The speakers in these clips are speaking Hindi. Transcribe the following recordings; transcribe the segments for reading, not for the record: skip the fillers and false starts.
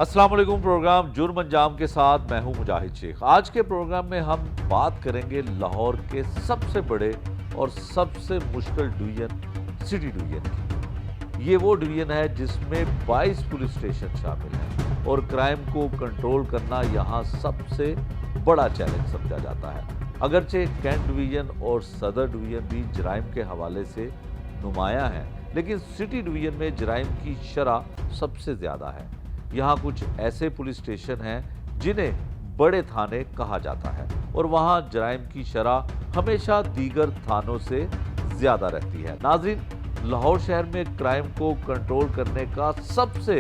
अस्सलाम वालेकुम। प्रोग्राम जुर्म अंजाम के साथ मैं हूं मुजाहिद शेख। आज के प्रोग्राम में हम बात करेंगे लाहौर के सबसे बड़े और सबसे मुश्किल डिवीजन सिटी डिवीजन की। ये वो डिवीजन है जिसमें 22 पुलिस स्टेशन शामिल हैं और क्राइम को कंट्रोल करना यहाँ सबसे बड़ा चैलेंज समझा जाता है। अगरचे कैंट डिवीजन और सदर डिवीजन भी जराइम के हवाले से नुमाया है, लेकिन सिटी डिवीजन में जराइम की शरह सबसे ज़्यादा है। यहाँ कुछ ऐसे पुलिस स्टेशन हैं जिन्हें बड़े थाने कहा जाता है और वहाँ जराइम की शरह हमेशा दीगर थानों से ज़्यादा रहती है। नाज़रीन, लाहौर शहर में क्राइम को कंट्रोल करने का सबसे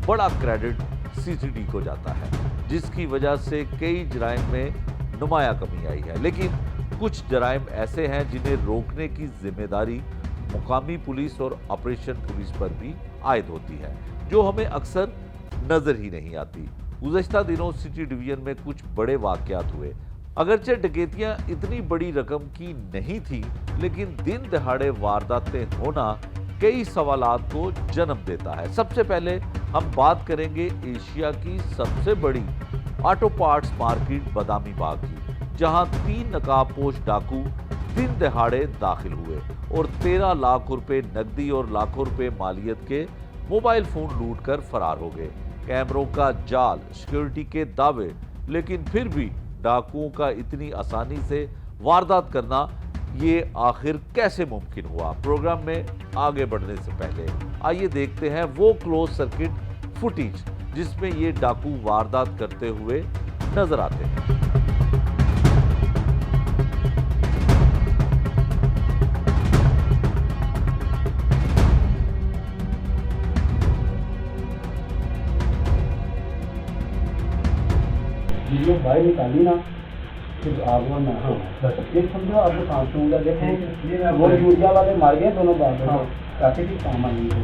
बड़ा क्रेडिट सीसीडी को जाता है, जिसकी वजह से कई जराइम में नुमाया कमी आई है। लेकिन कुछ जराइम ऐसे हैं जिन्हें रोकने की जिम्मेदारी मुकामी पुलिस और ऑपरेशन पुलिस पर भी आयद होती है, जो हमें अक्सर नजर ही नहीं आती। गुज़श्ता दिनों सिटी डिवीजन में कुछ बड़े वाकयात हुए। अगरचे डकैतियां इतनी बड़ी रकम की नहीं थी, लेकिन दिन दहाड़े वारदातें होना कई सवालात को जन्म देता है। सबसे पहले हम बात करेंगे एशिया की सबसे बड़ी auto parts market Badami Bagh की, जहां 3 नकाबपोश डाकू दिन दहाड़े दाखिल हुए और 13 लाख रुपए नकदी और लाखों रुपए मालियत के मोबाइल फोन लूट कर फरार हो गए। कैमरों का जाल, सिक्योरिटी के दावे, लेकिन फिर भी डाकुओं का इतनी आसानी से वारदात करना, ये आखिर कैसे मुमकिन हुआ? प्रोग्राम में आगे बढ़ने से पहले आइए देखते हैं वो क्लोज सर्किट फुटेज जिसमें ये डाकू वारदात करते हुए नजर आते हैं। वीडियो बाहर निकाली ना, फिर आप वो ना ये समझो आपको सांस लूंगा। देखो वो यूरिया वाले मार गए दोनों बात। हाँ, काफी भी काम आई है।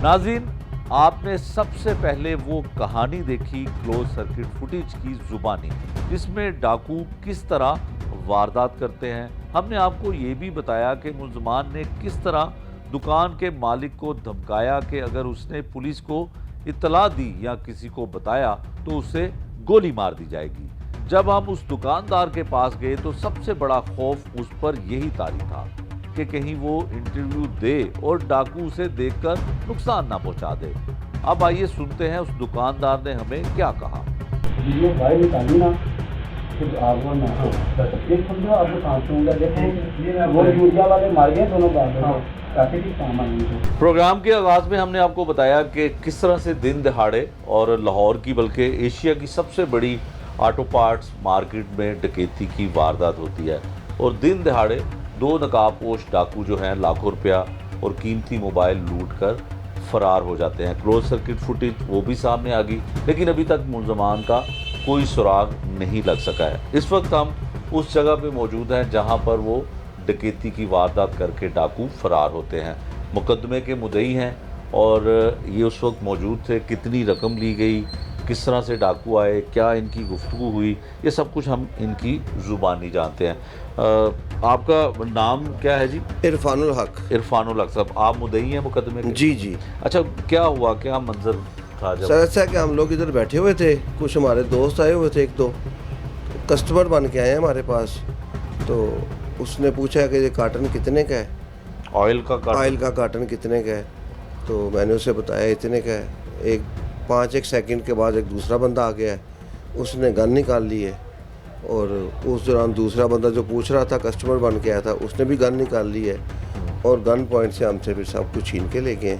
नाज़रीन, आपने सबसे पहले वो कहानी देखी क्लोज सर्किट फुटेज की जुबानी, जिसमें डाकू किस तरह वारदात करते हैं। हमने आपको ये भी बताया कि मुलजमान ने किस तरह दुकान के मालिक को धमकाया कि अगर उसने पुलिस को इत्तला दी या किसी को बताया तो उसे गोली मार दी जाएगी। जब हम उस दुकानदार के पास गए तो सबसे बड़ा खौफ उस पर यही तारी था कि कहीं वो इंटरव्यू दे और डाकू उसे देखकर नुकसान ना पहुंचा दे। अब आइए सुनते हैं उस दुकानदार ने हमें क्या कहा। वीडियो बाहर निकाली ना, फिर आप वो ना ये समझो आपको सांस लूंगा। देखो वो यूरिया वाले मार गए दोनों बात। हाँ, काफी भी काम आई है। प्रोग्राम के आगाज में हमने आपको बताया कि किस तरह से दिन दहाड़े और लाहौर की बल्कि एशिया की सबसे बड़ी ऑटो पार्ट्स मार्केट में डकैती की वारदात होती है और दिन दहाड़े 2 नकाबपोश डाकू जो हैं लाखों रुपया और कीमती मोबाइल लूट कर फरार हो जाते हैं। क्लोज सर्किट फुटेज वो भी सामने आ गई, लेकिन अभी तक मुलजमान का कोई सुराग नहीं लग सका है। इस वक्त हम उस जगह पे मौजूद हैं जहां पर वो डकैती की वारदात करके डाकू फरार होते हैं। मुकदमे के मुद्दई हैं और ये उस वक्त मौजूद थे। कितनी रकम ली गई, किस तरह से डाकू आए, क्या इनकी गुफ्तगू हुई, ये सब कुछ हम इनकी ज़ुबानी जानते हैं। आपका नाम क्या है जी? इरफानुल हक। इरफानुल हक साहब, आप मुद्दई हैं मुकदमे के? जी जी। अच्छा, क्या हुआ, क्या मंजर था जब? सर ऐसा कि हम लोग इधर बैठे हुए थे, कुछ हमारे दोस्त आए हुए थे, 1-2 कस्टमर बन के आए हैं हमारे पास। तो उसने पूछा कि ये कार्टन कितने का है, ऑयल का कार्टन कितने का है। तो मैंने उसे बताया इतने का है। 5-1 सेकंड के बाद एक दूसरा बंदा आ गया है, उसने गन निकाल ली है और उस दौरान दूसरा बंदा जो पूछ रहा था, कस्टमर बन के आया था, उसने भी गन निकाल ली है और गन पॉइंट से हमसे फिर सब कुछ छीन के ले गए।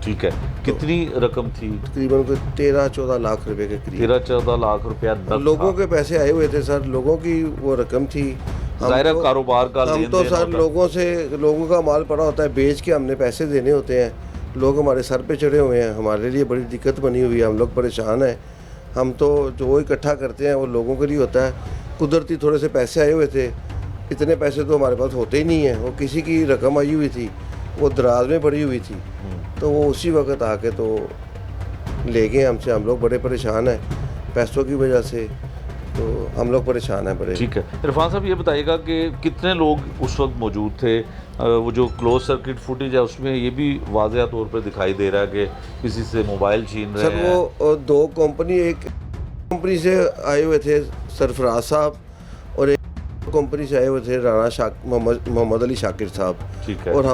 ठीक है, कितनी रकम थी? तकरीबन कोई 13-14 लाख रुपए के करीब। 13-14 लाख रुपया लोगों के पैसे आए हुए थे सर, लोगों की वो रकम थी। ज़ाहिर कारोबार का हम तो सर लोगों का माल पड़ा होता है, बेच के हमने पैसे देने होते हैं। लोग हमारे सर पे चढ़े हुए हैं, हमारे लिए बड़ी दिक्कत बनी हुई है, हम लोग परेशान हैं। हम तो जो इकट्ठा करते हैं वो लोगों के लिए होता है। कुदरती थोड़े से पैसे आए हुए थे, इतने पैसे तो हमारे पास होते ही नहीं हैं। वो किसी की रकम आई हुई थी, वो दराज में पड़ी हुई थी, तो वो उसी वक्त आके तो ले गए हमसे। हम लोग बड़े परेशान हैं पैसों की वजह से। तो हम लोग परेशान हैं बड़े। ठीक है, इरफान साहब ये बताइएगा कि कितने लोग उस वक्त मौजूद थे? वो जो क्लोज सर्किट फुटेज है उसमें ये भी वाज़ह तौर पे दिखाई दे रहा है कि किसी से मोबाइल छीन रहे सर हैं। वो दो कंपनी, एक कंपनी से आए हुए थे सरफराज साहब और एक कंपनी से आए हुए थे मोहम्मद अली शाकिर साहब, ठीक है, और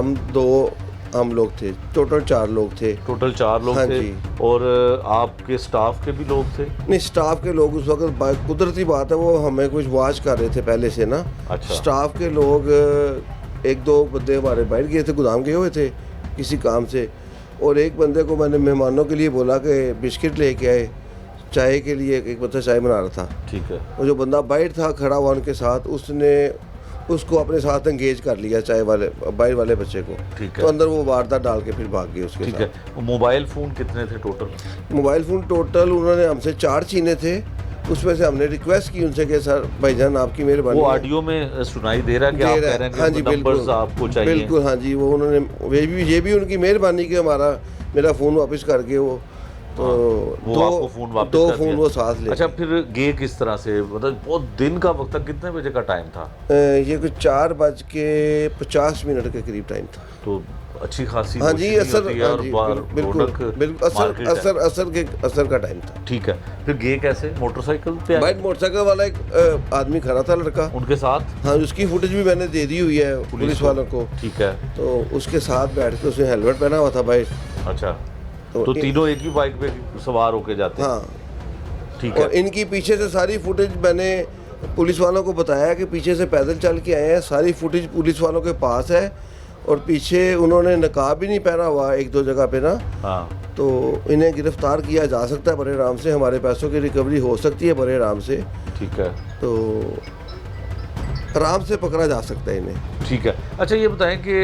हम लोग थे, टोटल 4 लोग थे। टोटल 4 लोग हाँ थे। जी। और आपके स्टाफ के भी लोग थे? नहीं, स्टाफ के लोग उस वक्त कुदरती बात है वो हमें कुछ वॉच कर रहे थे पहले से ना। अच्छा। स्टाफ के लोग 1-2 बंदे हमारे बाहर गए थे, गोदाम गए हुए थे किसी काम से, और एक बंदे को मैंने मेहमानों के लिए बोला कि बिस्किट लेके आए, चाय के लिए एक बच्चा चाय बना रहा था। ठीक है, और जो बंदा बाहर था खड़ा हुआ उनके साथ, उसने उसको अपने साथ एंगेज कर लिया, चाय वाले बाहर वाले बच्चे को। ठीक तो है, अंदर वो वारदात डाल के फिर भाग गए उसके ठीक साथ। है। मोबाइल फ़ोन कितने थे टोटल? मोबाइल फ़ोन टोटल उन्होंने हमसे 4 छीने थे। उसमें से हमने रिक्वेस्ट की उनसे कि सर भाईजान आपकी मेहरबानी वो है। ऑडियो में सुनाई दे रहा है कि दे आप रहा कह है। रहे हैं हाँ कि जी, नंबर्स बिल्कुल आपको चाहिए। बिल्कुल, हाँ जी, वो उन्होंने ये भी उनकी मेहरबानी कि मेरा फ़ोन वापस करके वो तो वो आपको फ़ोन वापस दो कर फ़ोन दिया। वो साथ ले अच्छा, फिर गए किस तरह से? मतलब बहुत दिन का वक्त था, कितने बजे का टाइम था? ये कुछ 4:50 के करीब टाइम था। तो अच्छी खासी हाँ जी, रोशनी असर, होती है हाँ और जी, बाहर बिल्कुल रौनक बिल्कुल मार्केट है। असर का टाइम था। ठीक है, फिर गए कैसे? मोटरसाइकिल पे आए? बाइक मोटरसाइकिल वाला एक आदमी खड़ा था, लड़का। उनके साथ? हाँ, उसकी फुटेज भी मैंने दे दी हुई है पुलिस वालों को। ठीक है, तो उसके साथ बैठ के उसने हेलमेट पहना हुआ था भाई। अच्छा। तो तीनों एक ही बाइक पे सवार होके जाते हैं? हाँ, ठीक और है, इनकी पीछे से सारी फुटेज मैंने पुलिस वालों को बताया कि पीछे से पैदल चल के आए हैं, सारी फुटेज पुलिस वालों के पास है, और पीछे उन्होंने नकाब भी नहीं पहना हुआ 1-2 जगह पे ना। हाँ, तो इन्हें गिरफ्तार किया जा सकता है बड़े आराम से, हमारे पैसों की रिकवरी हो सकती है बड़े आराम से, ठीक है, तो आराम से पकड़ा जा सकता है इन्हें। ठीक है। अच्छा, ये बताएं कि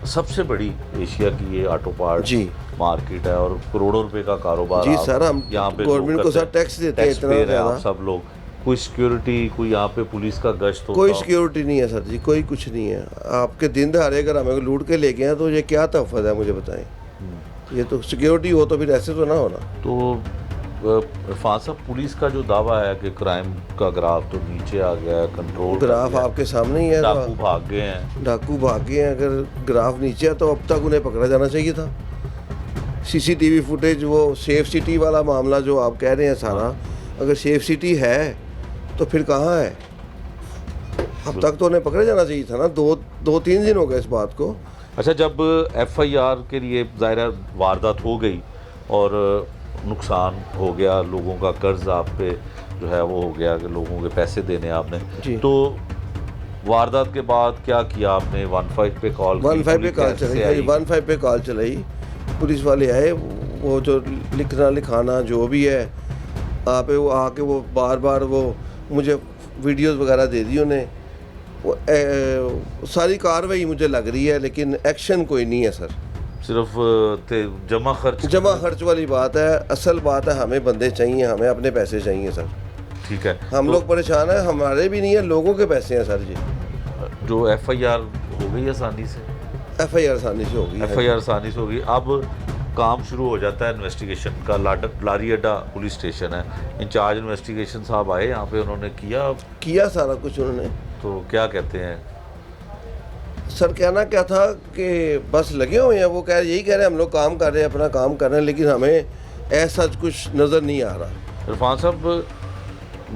सबसे बड़ी एशिया की ये ऑटो पार्ट जी मार्केट है और करोड़ों रुपए का कारोबार जी आप सर, हम यहाँ पे गवर्नमेंट को सर टैक्स देते हैं इतना आप ज़्यादा। सब लोग। कोई सिक्योरिटी, कोई यहाँ पे पुलिस का गश्त होता कोई हो? सिक्योरिटी नहीं है सर जी, कोई कुछ नहीं है। आपके दिन दहाड़े अगर हमें लूट के ले गए हैं तो ये क्या तहफ़्फ़ुज़ है, मुझे बताएं। ये तो सिक्योरिटी हो तो फिर ऐसे तो ना होना। तो इरफान साहब, पुलिस का जो दावा है कि क्राइम का ग्राफ तो नीचे आ गया है, कंट्रोल ग्राफ आपके सामने ही है। डाकू भाग गए हैं। डाकू भाग गए हैं। अगर ग्राफ नीचे है तो अब तक उन्हें पकड़ा जाना चाहिए था। सीसीटीवी फुटेज, वो सेफ सिटी वाला मामला जो आप कह रहे हैं सारा, अगर सेफ सिटी है तो फिर कहाँ है? अब तक तो उन्हें पकड़े जाना चाहिए था ना। 2-3 दिन हो गए इस बात को। अच्छा, जब FIR के लिए ज़ाहिर वारदात हो गई और नुकसान हो गया, लोगों का कर्ज आप पे जो है वो हो गया कि लोगों के पैसे देने आपने, जी। तो वारदात के बाद क्या किया आपने? 15 पे कॉल की? 15 पे कॉल पुलिस कैसे चलाई, आई? 15 पे कॉल चलाई, पुलिस वाले आए। वो जो लिखाना जो भी है आप वो आके वो बार वो मुझे वीडियोस वगैरह दे दी उन्हें। वो सारी कार्रवाई मुझे लग रही है, लेकिन एक्शन कोई नहीं है सर। सिर्फ जमा खर्च वाली बात है। असल बात है, हमें बंदे चाहिए, हमें अपने पैसे चाहिए सर। ठीक है, हम लोग परेशान हैं, हमारे भी नहीं है, लोगों के पैसे हैं सर जी। जो FIR हो गई आसानी से? FIR आसानी से होगी। FIR आसानी से होगी। अब काम शुरू हो जाता है इन्वेस्टिगेशन का। लारी अड्डा पुलिस स्टेशन है, इंचार्ज इन्वेस्टिगेशन साहब आए यहाँ पे, उन्होंने किया सारा कुछ उन्होंने। तो क्या कहते हैं सर? कहना क्या था कि बस लगे हुए हैं, वो यही कह रहे हैं हम लोग काम कर रहे हैं, अपना काम कर रहे हैं, लेकिन हमें ऐसा कुछ नज़र नहीं आ रहा। इरफान साहब,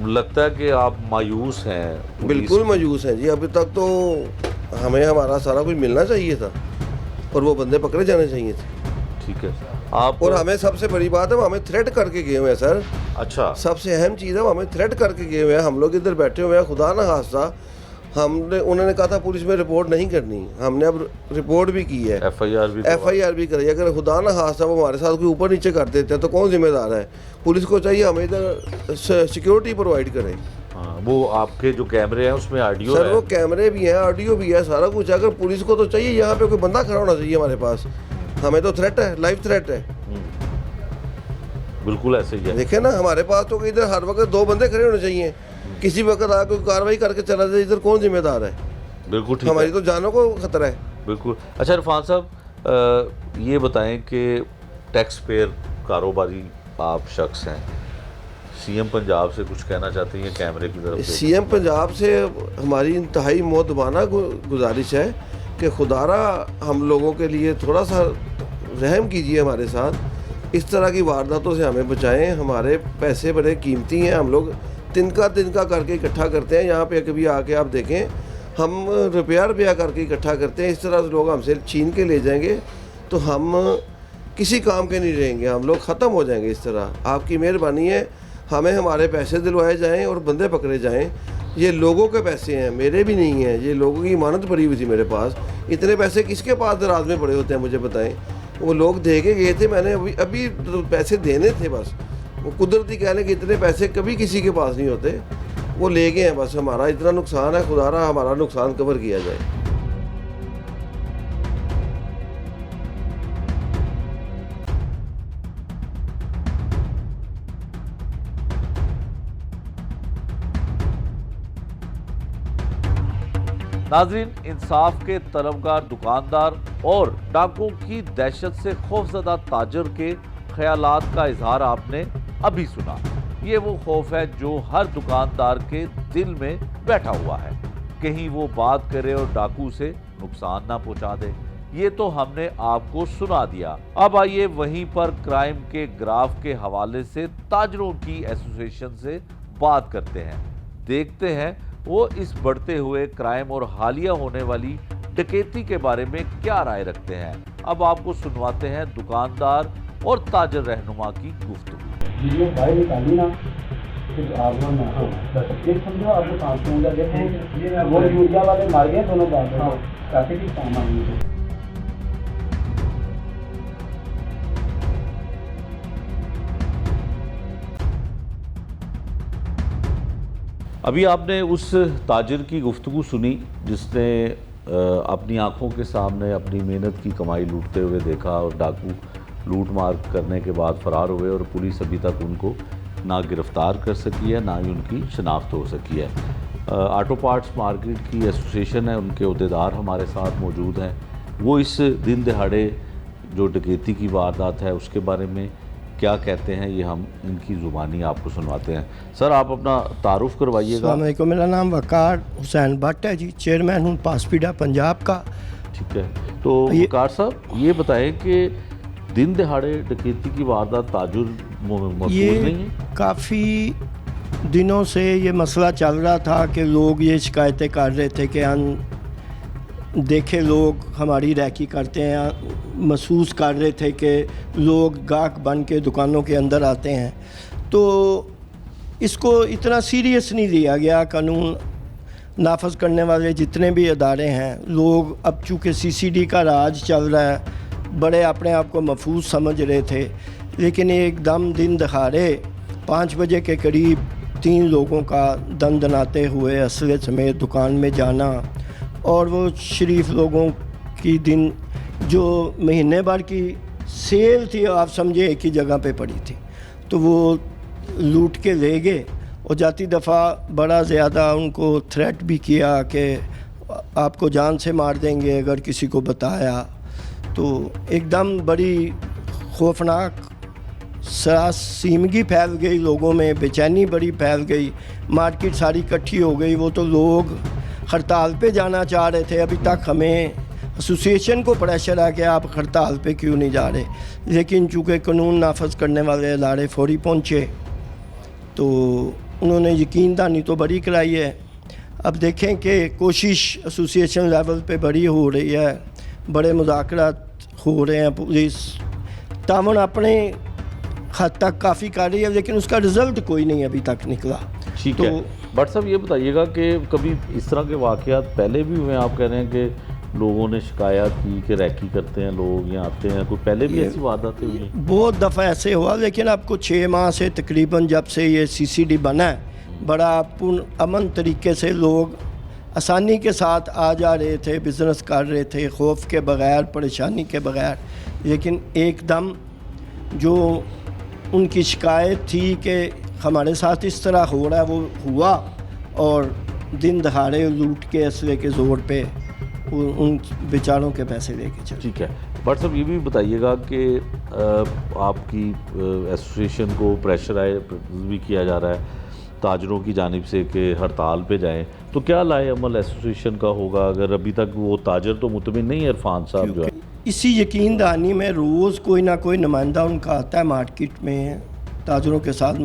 लगता है कि आप मायूस हैं? बिल्कुल मायूस हैं जी। अभी तक तो हमें हमारा सारा कुछ मिलना चाहिए था और वो बंदे पकड़े जाने चाहिए थे। ठीक है, आप और हमें सबसे बड़ी बात है, वो हमें थ्रेट करके गए हुए हैं सर। अच्छा, सबसे अहम चीज़ है, वो हमें थ्रेट करके गए हुए हैं। हम लोग इधर बैठे हुए हैं, खुदा ना खास्ता उन्होंने कहा था पुलिस में रिपोर्ट नहीं करनी, हमने अब रिपोर्ट भी की है, FIR भी करी। अगर खुदा ना खास्ता वो हमारे साथ कोई ऊपर नीचे कर देते हैं तो कौन जिम्मेदार है? पुलिस को चाहिए हमें इधर सिक्योरिटी प्रोवाइड करें। हाँ, वो आपके जो कैमरे हैं उसमें ऑडियो सर है? वो कैमरे भी हैं, ऑडियो भी है, सारा कुछ है। अगर पुलिस को तो चाहिए यहाँ पे कोई बंदा खड़ा होना चाहिए हमारे पास। हमें तो थ्रेट है, लाइव थ्रेट है। बिल्कुल ऐसे ही है। देखे ना, हमारे पास तो इधर हर वक्त 2 बंदे खड़े होने चाहिए। किसी वक्त आकर कार्रवाई करके चला जाए, इधर कौन जिम्मेदार है? बिल्कुल ठीक हमारी है। तो जानों को खतरा है। बिल्कुल। अच्छा इरफान साहब, ये बताएं कि टैक्स पेयर कारोबारी आप शख्स हैं, सीएम पंजाब से कुछ कहना चाहते हैं, कैमरे की तरफ से? सीएम पंजाब से हमारी इंतहाई मोहब्बाना गुजारिश है कि खुदारा हम लोगों के लिए थोड़ा सा रहम कीजिए हमारे साथ, इस तरह की वारदातों से हमें बचाएं। हमारे पैसे बड़े कीमती हैं, हम लोग तिनका करके इकट्ठा करते हैं। यहाँ पे कभी आके आप देखें, हम रुपया करके इकट्ठा करते हैं। इस तरह से लोग हमसे छीन के ले जाएंगे तो हम किसी काम के नहीं रहेंगे, हम लोग ख़त्म हो जाएंगे। इस तरह आपकी मेहरबानी है, हमें हमारे पैसे दिलवाए जाएं और बंदे पकड़े जाएं। ये लोगों के पैसे हैं, मेरे भी नहीं हैं, ये लोगों की इमानत पड़ी हुई थी मेरे पास। इतने पैसे किसके पास दराज में पड़े होते हैं मुझे बताएं? वो लोग दे के गए थे, मैंने अभी पैसे देने थे बस। वो कुदरती कहने कि इतने पैसे कभी किसी के पास नहीं होते, वो ले गए हैं बस। हमारा इतना नुकसान है, खुदारा हमारा नुकसान कवर किया जाए। नाजरीन, इंसाफ के तलबगार दुकानदार और डाकुओं की दहशत से खौफजदा ताजर के ख्यालात का इजहार आपने अभी सुना। ये वो खौफ है जो हर दुकानदार के दिल में बैठा हुआ है, कहीं वो बात करे और डाकू से नुकसान ना पहुंचा दे। ये तो हमने आपको सुना दिया। अब आइए वहीं पर क्राइम के ग्राफ के हवाले से ताजरों की एसोसिएशन से बात करते हैं, देखते हैं वो इस बढ़ते हुए क्राइम और हालिया होने वाली डकैती के बारे में क्या राय रखते हैं। अब आपको सुनवाते हैं दुकानदार और ताजर रहनुमा की गुफ्तगू। वीडियो बाहर निकाली ना फिर आप लोग ना एक समझो आपको काम होगा। देखो वो यूरिया वाले मार गए दोनों बात काफी की काम आ गई। अभी आपने उस ताजिर की गुफ्तगू सुनी जिसने अपनी आंखों के सामने अपनी मेहनत की कमाई लूटते हुए देखा और डाकू लूट मार करने के बाद फरार हुए और पुलिस अभी तक उनको ना गिरफ्तार कर सकी है, ना ही उनकी शनाख्त हो सकी है। ऑटो पार्ट्स मार्केट की एसोसिएशन है, उनके अहदेदार हमारे साथ मौजूद हैं। वो इस दिन दिहाड़े जो डकैती की वारदात है उसके बारे में क्या कहते हैं, ये हम इनकी ज़ुबानी आपको सुनवाते हैं। सर, आप अपना तारुफ करवाइएगा। अस्सलाम वालेकुम, मेरा नाम वकार हुसैन भट्ट है जी, चेयरमैन हूँ पासपीडा पंजाब का। ठीक है, तो वकार साहब ये बताएं कि दिन दिहाड़े डकैती की वारदात ताजुर महफूज नहीं है? काफ़ी दिनों से ये मसला चल रहा था कि लोग ये शिकायतें कर रहे थे कि देखे लोग हमारी रैकी करते हैं, महसूस कर रहे थे कि लोग गाहक बन के दुकानों के अंदर आते हैं, तो इसको इतना सीरियस नहीं लिया गया। कानून नाफज करने वाले जितने भी अदारे हैं, लोग अब चूँकि सीसीडी का राज चल रहा है, बड़े अपने आप को महफूज समझ रहे थे। लेकिन एकदम दिन दहाड़े 5 बजे के करीब 3 लोगों का दनाते हुए असले समेत दुकान में जाना, और वो शरीफ लोगों की दिन जो महीने भर की सेल थी, आप समझे एक ही जगह पे पड़ी थी, तो वो लूट के ले गए। और जाती दफ़ा बड़ा ज़्यादा उनको थ्रेट भी किया कि आपको जान से मार देंगे अगर किसी को बताया। तो एकदम बड़ी खौफनाक सरासीमगी फैल गई लोगों में, बेचैनी बड़ी फैल गई, मार्केट सारी इकट्ठी हो गई। वो तो लोग हड़ताल पे जाना चाह रहे थे। अभी तक हमें एसोसिएशन को प्रेशर है कि आप हड़ताल पे क्यों नहीं जा रहे, लेकिन चूँकि कानून नाफज करने वाले अदारे फौरी पहुँचे तो उन्होंने यकीन दहानी तो बड़ी कराई है। अब देखें कि कोशिश एसोसिएशन लेवल पे बड़ी हो रही है, बड़े मुज़ाकरात हो रहे हैं, पुलिस तावन अपने हद तक काफ़ी कर रही है, लेकिन उसका रिज़ल्ट कोई नहीं अभी तक निकला। ठीक तो है, बट साहब ये बताइएगा कि कभी इस तरह के वाक़यात पहले भी हुए? आप कह रहे हैं कि लोगों ने शिकायत की कि रैकी करते हैं लोग, यहाँ आते हैं, कोई पहले भी ऐसी वारदातें हुई? बहुत दफ़ा ऐसे हुआ, लेकिन आपको 6 माह से तकरीबन जब से ये सीसीडी बना है, बड़ा पूर्ण अमन तरीके से लोग आसानी के साथ आ जा रहे थे, बिज़नेस कर रहे थे, खौफ के बग़ैर, परेशानी के बग़ैर। लेकिन एकदम जो उनकी शिकायत थी कि हमारे साथ इस तरह हो रहा है, वो हुआ, और दिन दहाड़े लूट के असले के ज़ोर पे उन बेचारों के पैसे लेके चले। ठीक है, बट साहब ये भी बताइएगा कि आपकी एसोसिएशन को प्रेशराइज भी किया जा रहा है ताजरों की जानिब से कि हड़ताल पे जाएं, तो क्या लाए अमल एसोसिएशन का होगा अगर अभी तक वो ताजर तो मुतमिन नहीं है इरफान साहब जो है? इसी यकीन दहानी में रोज़ कोई ना कोई नुमाइंदा उनका आता है मार्केट में, ताजरों के साथ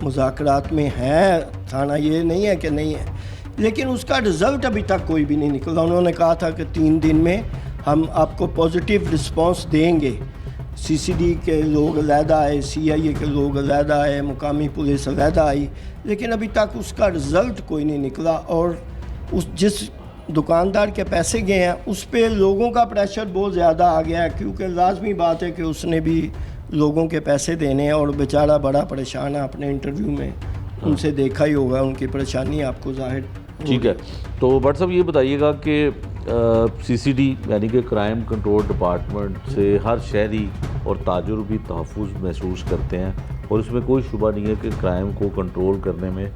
मुज़ाकरात में है, थाना ये नहीं है कि नहीं है, लेकिन उसका रिज़ल्ट अभी तक कोई भी नहीं निकला। उन्होंने कहा था कि 3 दिन में हम आपको पॉजिटिव रिस्पांस देंगे। सीसीडी के लोग अलहदा आए, CIA के लोग अलहदा आए, मुकामी पुलिस अलहदा आई, लेकिन अभी तक उसका रिज़ल्ट कोई नहीं निकला। और उस जिस दुकानदार के पैसे गए हैं उस पे लोगों का प्रेशर बहुत ज़्यादा आ गया है, क्योंकि लाजमी बात है कि उसने भी लोगों के पैसे देने हैं और बेचारा बड़ा परेशान है। अपने इंटरव्यू में उनसे देखा ही होगा, उनकी परेशानी आपको जाहिर। ठीक है, तो बट साहब ये बताइएगा कि CCD यानी कि क्राइम कंट्रोल डिपार्टमेंट से हर शहरी और ताजर भी तहफ़्फ़ुज़ महसूस करते हैं और इसमें कोई शुबा नहीं है कि क्राइम को कंट्रोल करने में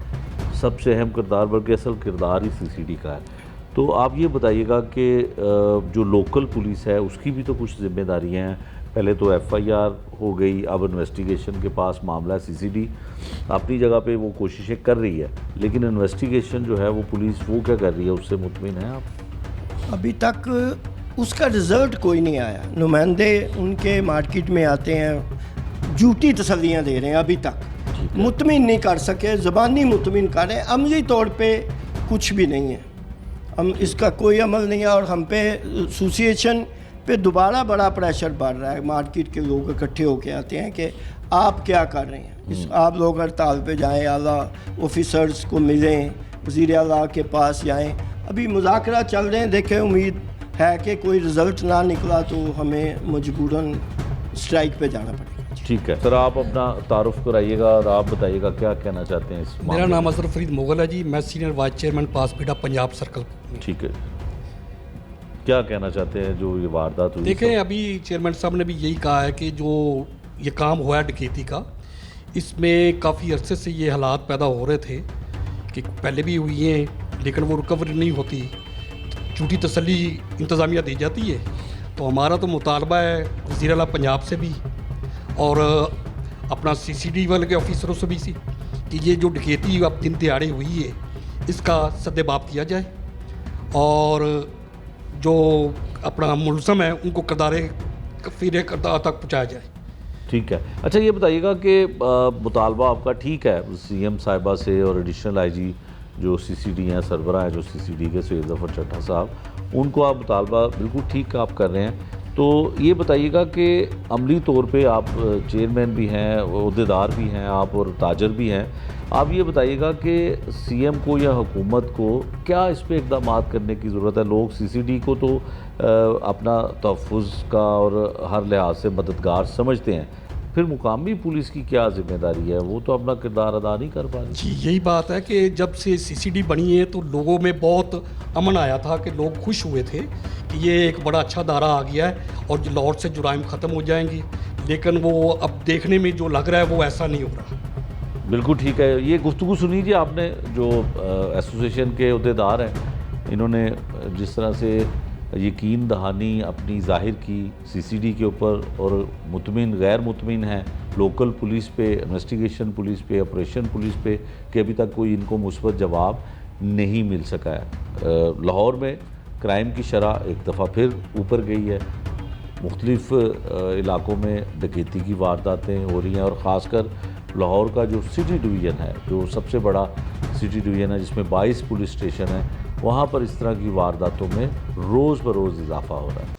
सबसे अहम किरदार, बल्कि असल किरदार ही CCD का है। तो आप ये बताइएगा कि जो लोकल पुलिस है उसकी भी तो कुछ ज़िम्मेदारियाँ हैं। पहले तो FIR हो गई, अब इन्वेस्टिगेशन के पास मामला है। CCD अपनी जगह पे वो कोशिशें कर रही है, लेकिन इन्वेस्टिगेशन जो है वो पुलिस वो क्या कर रही है, उससे मुतमिन है आप? अभी तक उसका रिज़ल्ट कोई नहीं आया। नुमाइंदे उनके मार्केट में आते हैं, झूठी तसल्लियाँ दे रहे हैं, अभी तक मुतमिन नहीं कर सके। ज़बानी मुतमिन कर रहे हैं, अमली तौर पे कुछ भी नहीं है। हम इसका कोई अमल नहीं है और हम पे एसोसिएशन पे दोबारा बड़ा प्रेशर बढ़ रहा है। मार्केट के लोग इकट्ठे होके आते हैं कि आप क्या कर रहे हैं, आप लोग हड़ताल पे जाएं, आला ऑफिसर्स को मिलें, वज़ीर आला के पास जाएं। अभी मुज़ाकरा चल रहे हैं, देखें, उम्मीद है कि कोई रिज़ल्ट ना निकला तो हमें मजबूरन स्ट्राइक पे जाना पड़ेगा। ठीक है सर, आप अपना तारुफ कराइएगा और आप बताइएगा क्या कहना चाहते हैं इस मेरा मामले नाम में। अजहर फरीद मुगल है जी, मैं सीनियर वाइस चेयरमैन पासपेटा पंजाब सर्कल। ठीक है, क्या कहना चाहते हैं जो ये वारदात हुई? देखें, अभी चेयरमैन साहब ने भी यही कहा है कि जो ये काम हुआ है डकैती का, इसमें काफ़ी अरसे से ये हालात पैदा हो रहे थे कि पहले भी हुई हैं, लेकिन वो रिकवरी नहीं होती, झूठी तसल्ली इंतज़ामिया दी जाती है। तो हमारा तो मुतालबा है वज़ीर आला पंजाब से भी और अपना CCD वाले के ऑफिसरों से भी कि ये जो डकैती अब दिन दिहाड़े हुई है इसका सद्देबाब किया जाए और जो अपना मुलज़म है उनको कदारे कफ़ीरे करदा तक पहुँचाया जाए। ठीक है, अच्छा ये बताइएगा कि मुतालबा आपका ठीक है CM साहिबा से और एडिशनल IG जो CCD हैं, सरबरा हैं जो CCD के सैयद ज़फ़र चट्टा साहब, उनको आप मुतालबा बिल्कुल ठीक आप कर रहे हैं। तो ये बताइएगा कि अमली तौर पे आप चेयरमैन भी हैं, ओहदेदार भी हैं आप और ताजर भी हैं, आप ये बताइएगा कि CM को या हुकूमत को क्या इस पर इक़दाम करने की ज़रूरत है? लोग CCD को तो अपना तहफ़्फ़ुज़ का और हर लिहाज से मददगार समझते हैं, फिर मुकामी पुलिस की क्या ज़िम्मेदारी है? वो तो अपना किरदार अदा नहीं कर पा रही। जी, यही बात है कि जब से CCD बनी है तो लोगों में बहुत अमन आया था कि लोग खुश हुए थे कि ये एक बड़ा अच्छा दायरा आ गया है और जो लाहौर से जुराइम ख़त्म हो जाएंगी, लेकिन वो अब देखने में जो लग रहा है वो ऐसा नहीं हो रहा। बिल्कुल ठीक है, ये गुफ्तगू सुनी जी आपने जो एसोसिएशन के अहदेदार हैं, इन्होंने जिस तरह से यकीन दहानी अपनी ज़ाहिर की CCD के ऊपर और मुतमिन गैर मुतमिन हैं लोकल पुलिस पे, इन्वेस्टिगेशन पुलिस पे, ऑपरेशन पुलिस पे कि अभी तक कोई इनको मुस्बत जवाब नहीं मिल सका है। लाहौर में क्राइम की शरह एक दफ़ा फिर ऊपर गई है, मुख्तलिफ़ इलाकों में डकैती की वारदातें हो रही हैं और ख़ासकर लाहौर का जो सिटी डिवीज़न है, जो सबसे बड़ा सिटी डिवीज़न है जिसमें 22 पुलिस स्टेशन है, वहाँ पर इस तरह की वारदातों में रोज़ बरोज़ इजाफा हो रहा है।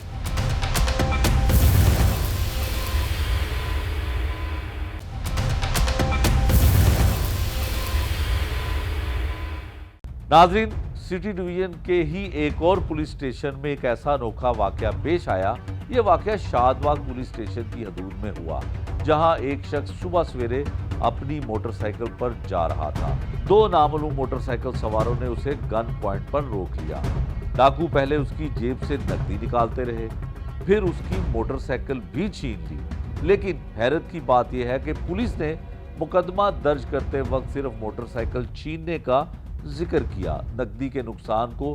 नाज़रीन, सिटी डिवीज़न के ही एक और पुलिस स्टेशन में एक ऐसा अनोखा वाक़या पेश आया। ये वाक़या शादबाग पुलिस स्टेशन की हदूद में हुआ, जहां एक शख्स सुबह सवेरे अपनी मोटरसाइकिल पर जा रहा था। 2 नामालूम मोटरसाइकिल सवारों ने उसे गन पॉइंट पर रोक लिया। डाकू पहले उसकी जेब से नकदी निकालते रहे, फिर उसकी मोटरसाइकिल भी छीन ली। लेकिन हैरत की बात यह है कि पुलिस ने मुकदमा दर्ज करते वक्त सिर्फ मोटरसाइकिल छीनने का जिक्र किया, नकदी के नुकसान को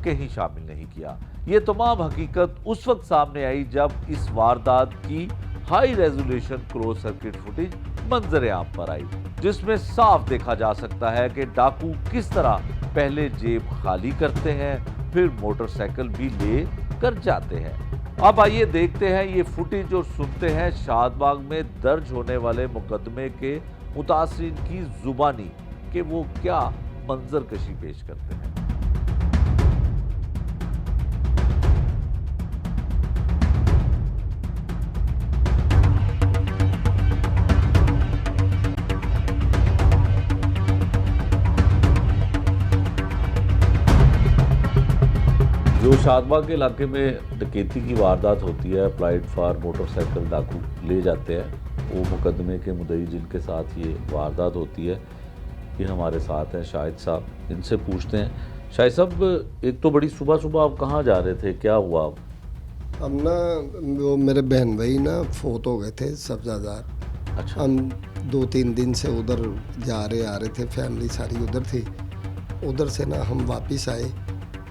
कहीं शामिल नहीं किया। ये तमाम हकीकत उस वक्त सामने आई जब इस वारदात की high resolution close circuit footage मंजर आम पर आई, जिसमें साफ देखा जा सकता है कि डाकू किस तरह पहले जेब खाली करते हैं, फिर मोटरसाइकिल भी ले कर जाते हैं। अब आइए देखते हैं ये फुटेज और सुनते हैं शादबाग में दर्ज होने वाले मुकदमे के मुतासिरीन की जुबानी कि वो क्या मंजर कशी पेश करते हैं। जो शादबाग के इलाके में डकैती की वारदात होती है, अप्लाइड फॉर मोटरसाइकिल डाकू ले जाते हैं, वो मुकदमे के मुद्दई जिनके साथ ये वारदात होती है, ये हमारे साथ हैं शाहिद साहब। इनसे पूछते हैं। शाहिद साहब, एक तो बड़ी सुबह सुबह आप कहाँ जा रहे थे, क्या हुआ? हम ना वो मेरे बहन भाई ना फोत हो गए थे सब्जादार। अच्छा। हम 2-3 दिन से उधर जा रहे आ रहे थे, फैमिली सारी उधर थी। उधर से ना हम वापस आए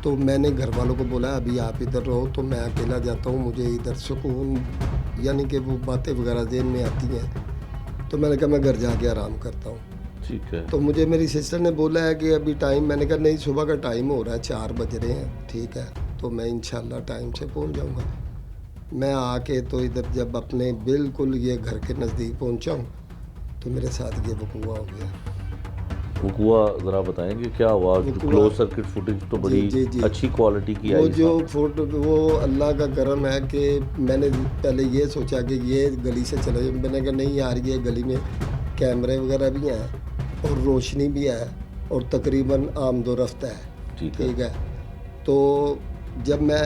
तो मैंने घर वालों को बोला अभी आप इधर रहो, तो मैं अकेला जाता हूँ, मुझे इधर सुकून यानी कि वो बातें वगैरह जेन में आती हैं। तो मैंने कहा मैं घर जाके आराम करता हूँ। ठीक है। तो मुझे मेरी सिस्टर ने बोला है कि अभी टाइम, मैंने कहा नहीं सुबह का टाइम हो रहा है, 4 बज रहे हैं। ठीक है, तो मैं इंशाल्लाह टाइम से पहुँच जाऊँगा। मैं आके तो इधर जब अपने बिल्कुल ये घर के नज़दीक पहुँचा हूँ तो मेरे साथ ये वकूआ हो गया। वकूआ ज़रा बताएंगे क्या हुआ? क्लोज सर्किट फुटेज तो बड़ी जी। अच्छी क्वालिटी की वो आई। जो फोटो, वो अल्लाह का करम है कि मैंने पहले ये सोचा कि ये गली से चले जाए। मैंने कहा नहीं यार, ये गली में कैमरे वगैरह भी हैं और रोशनी भी है और तकरीबन आमदोरफ्त है। ठीक है। तो जब मैं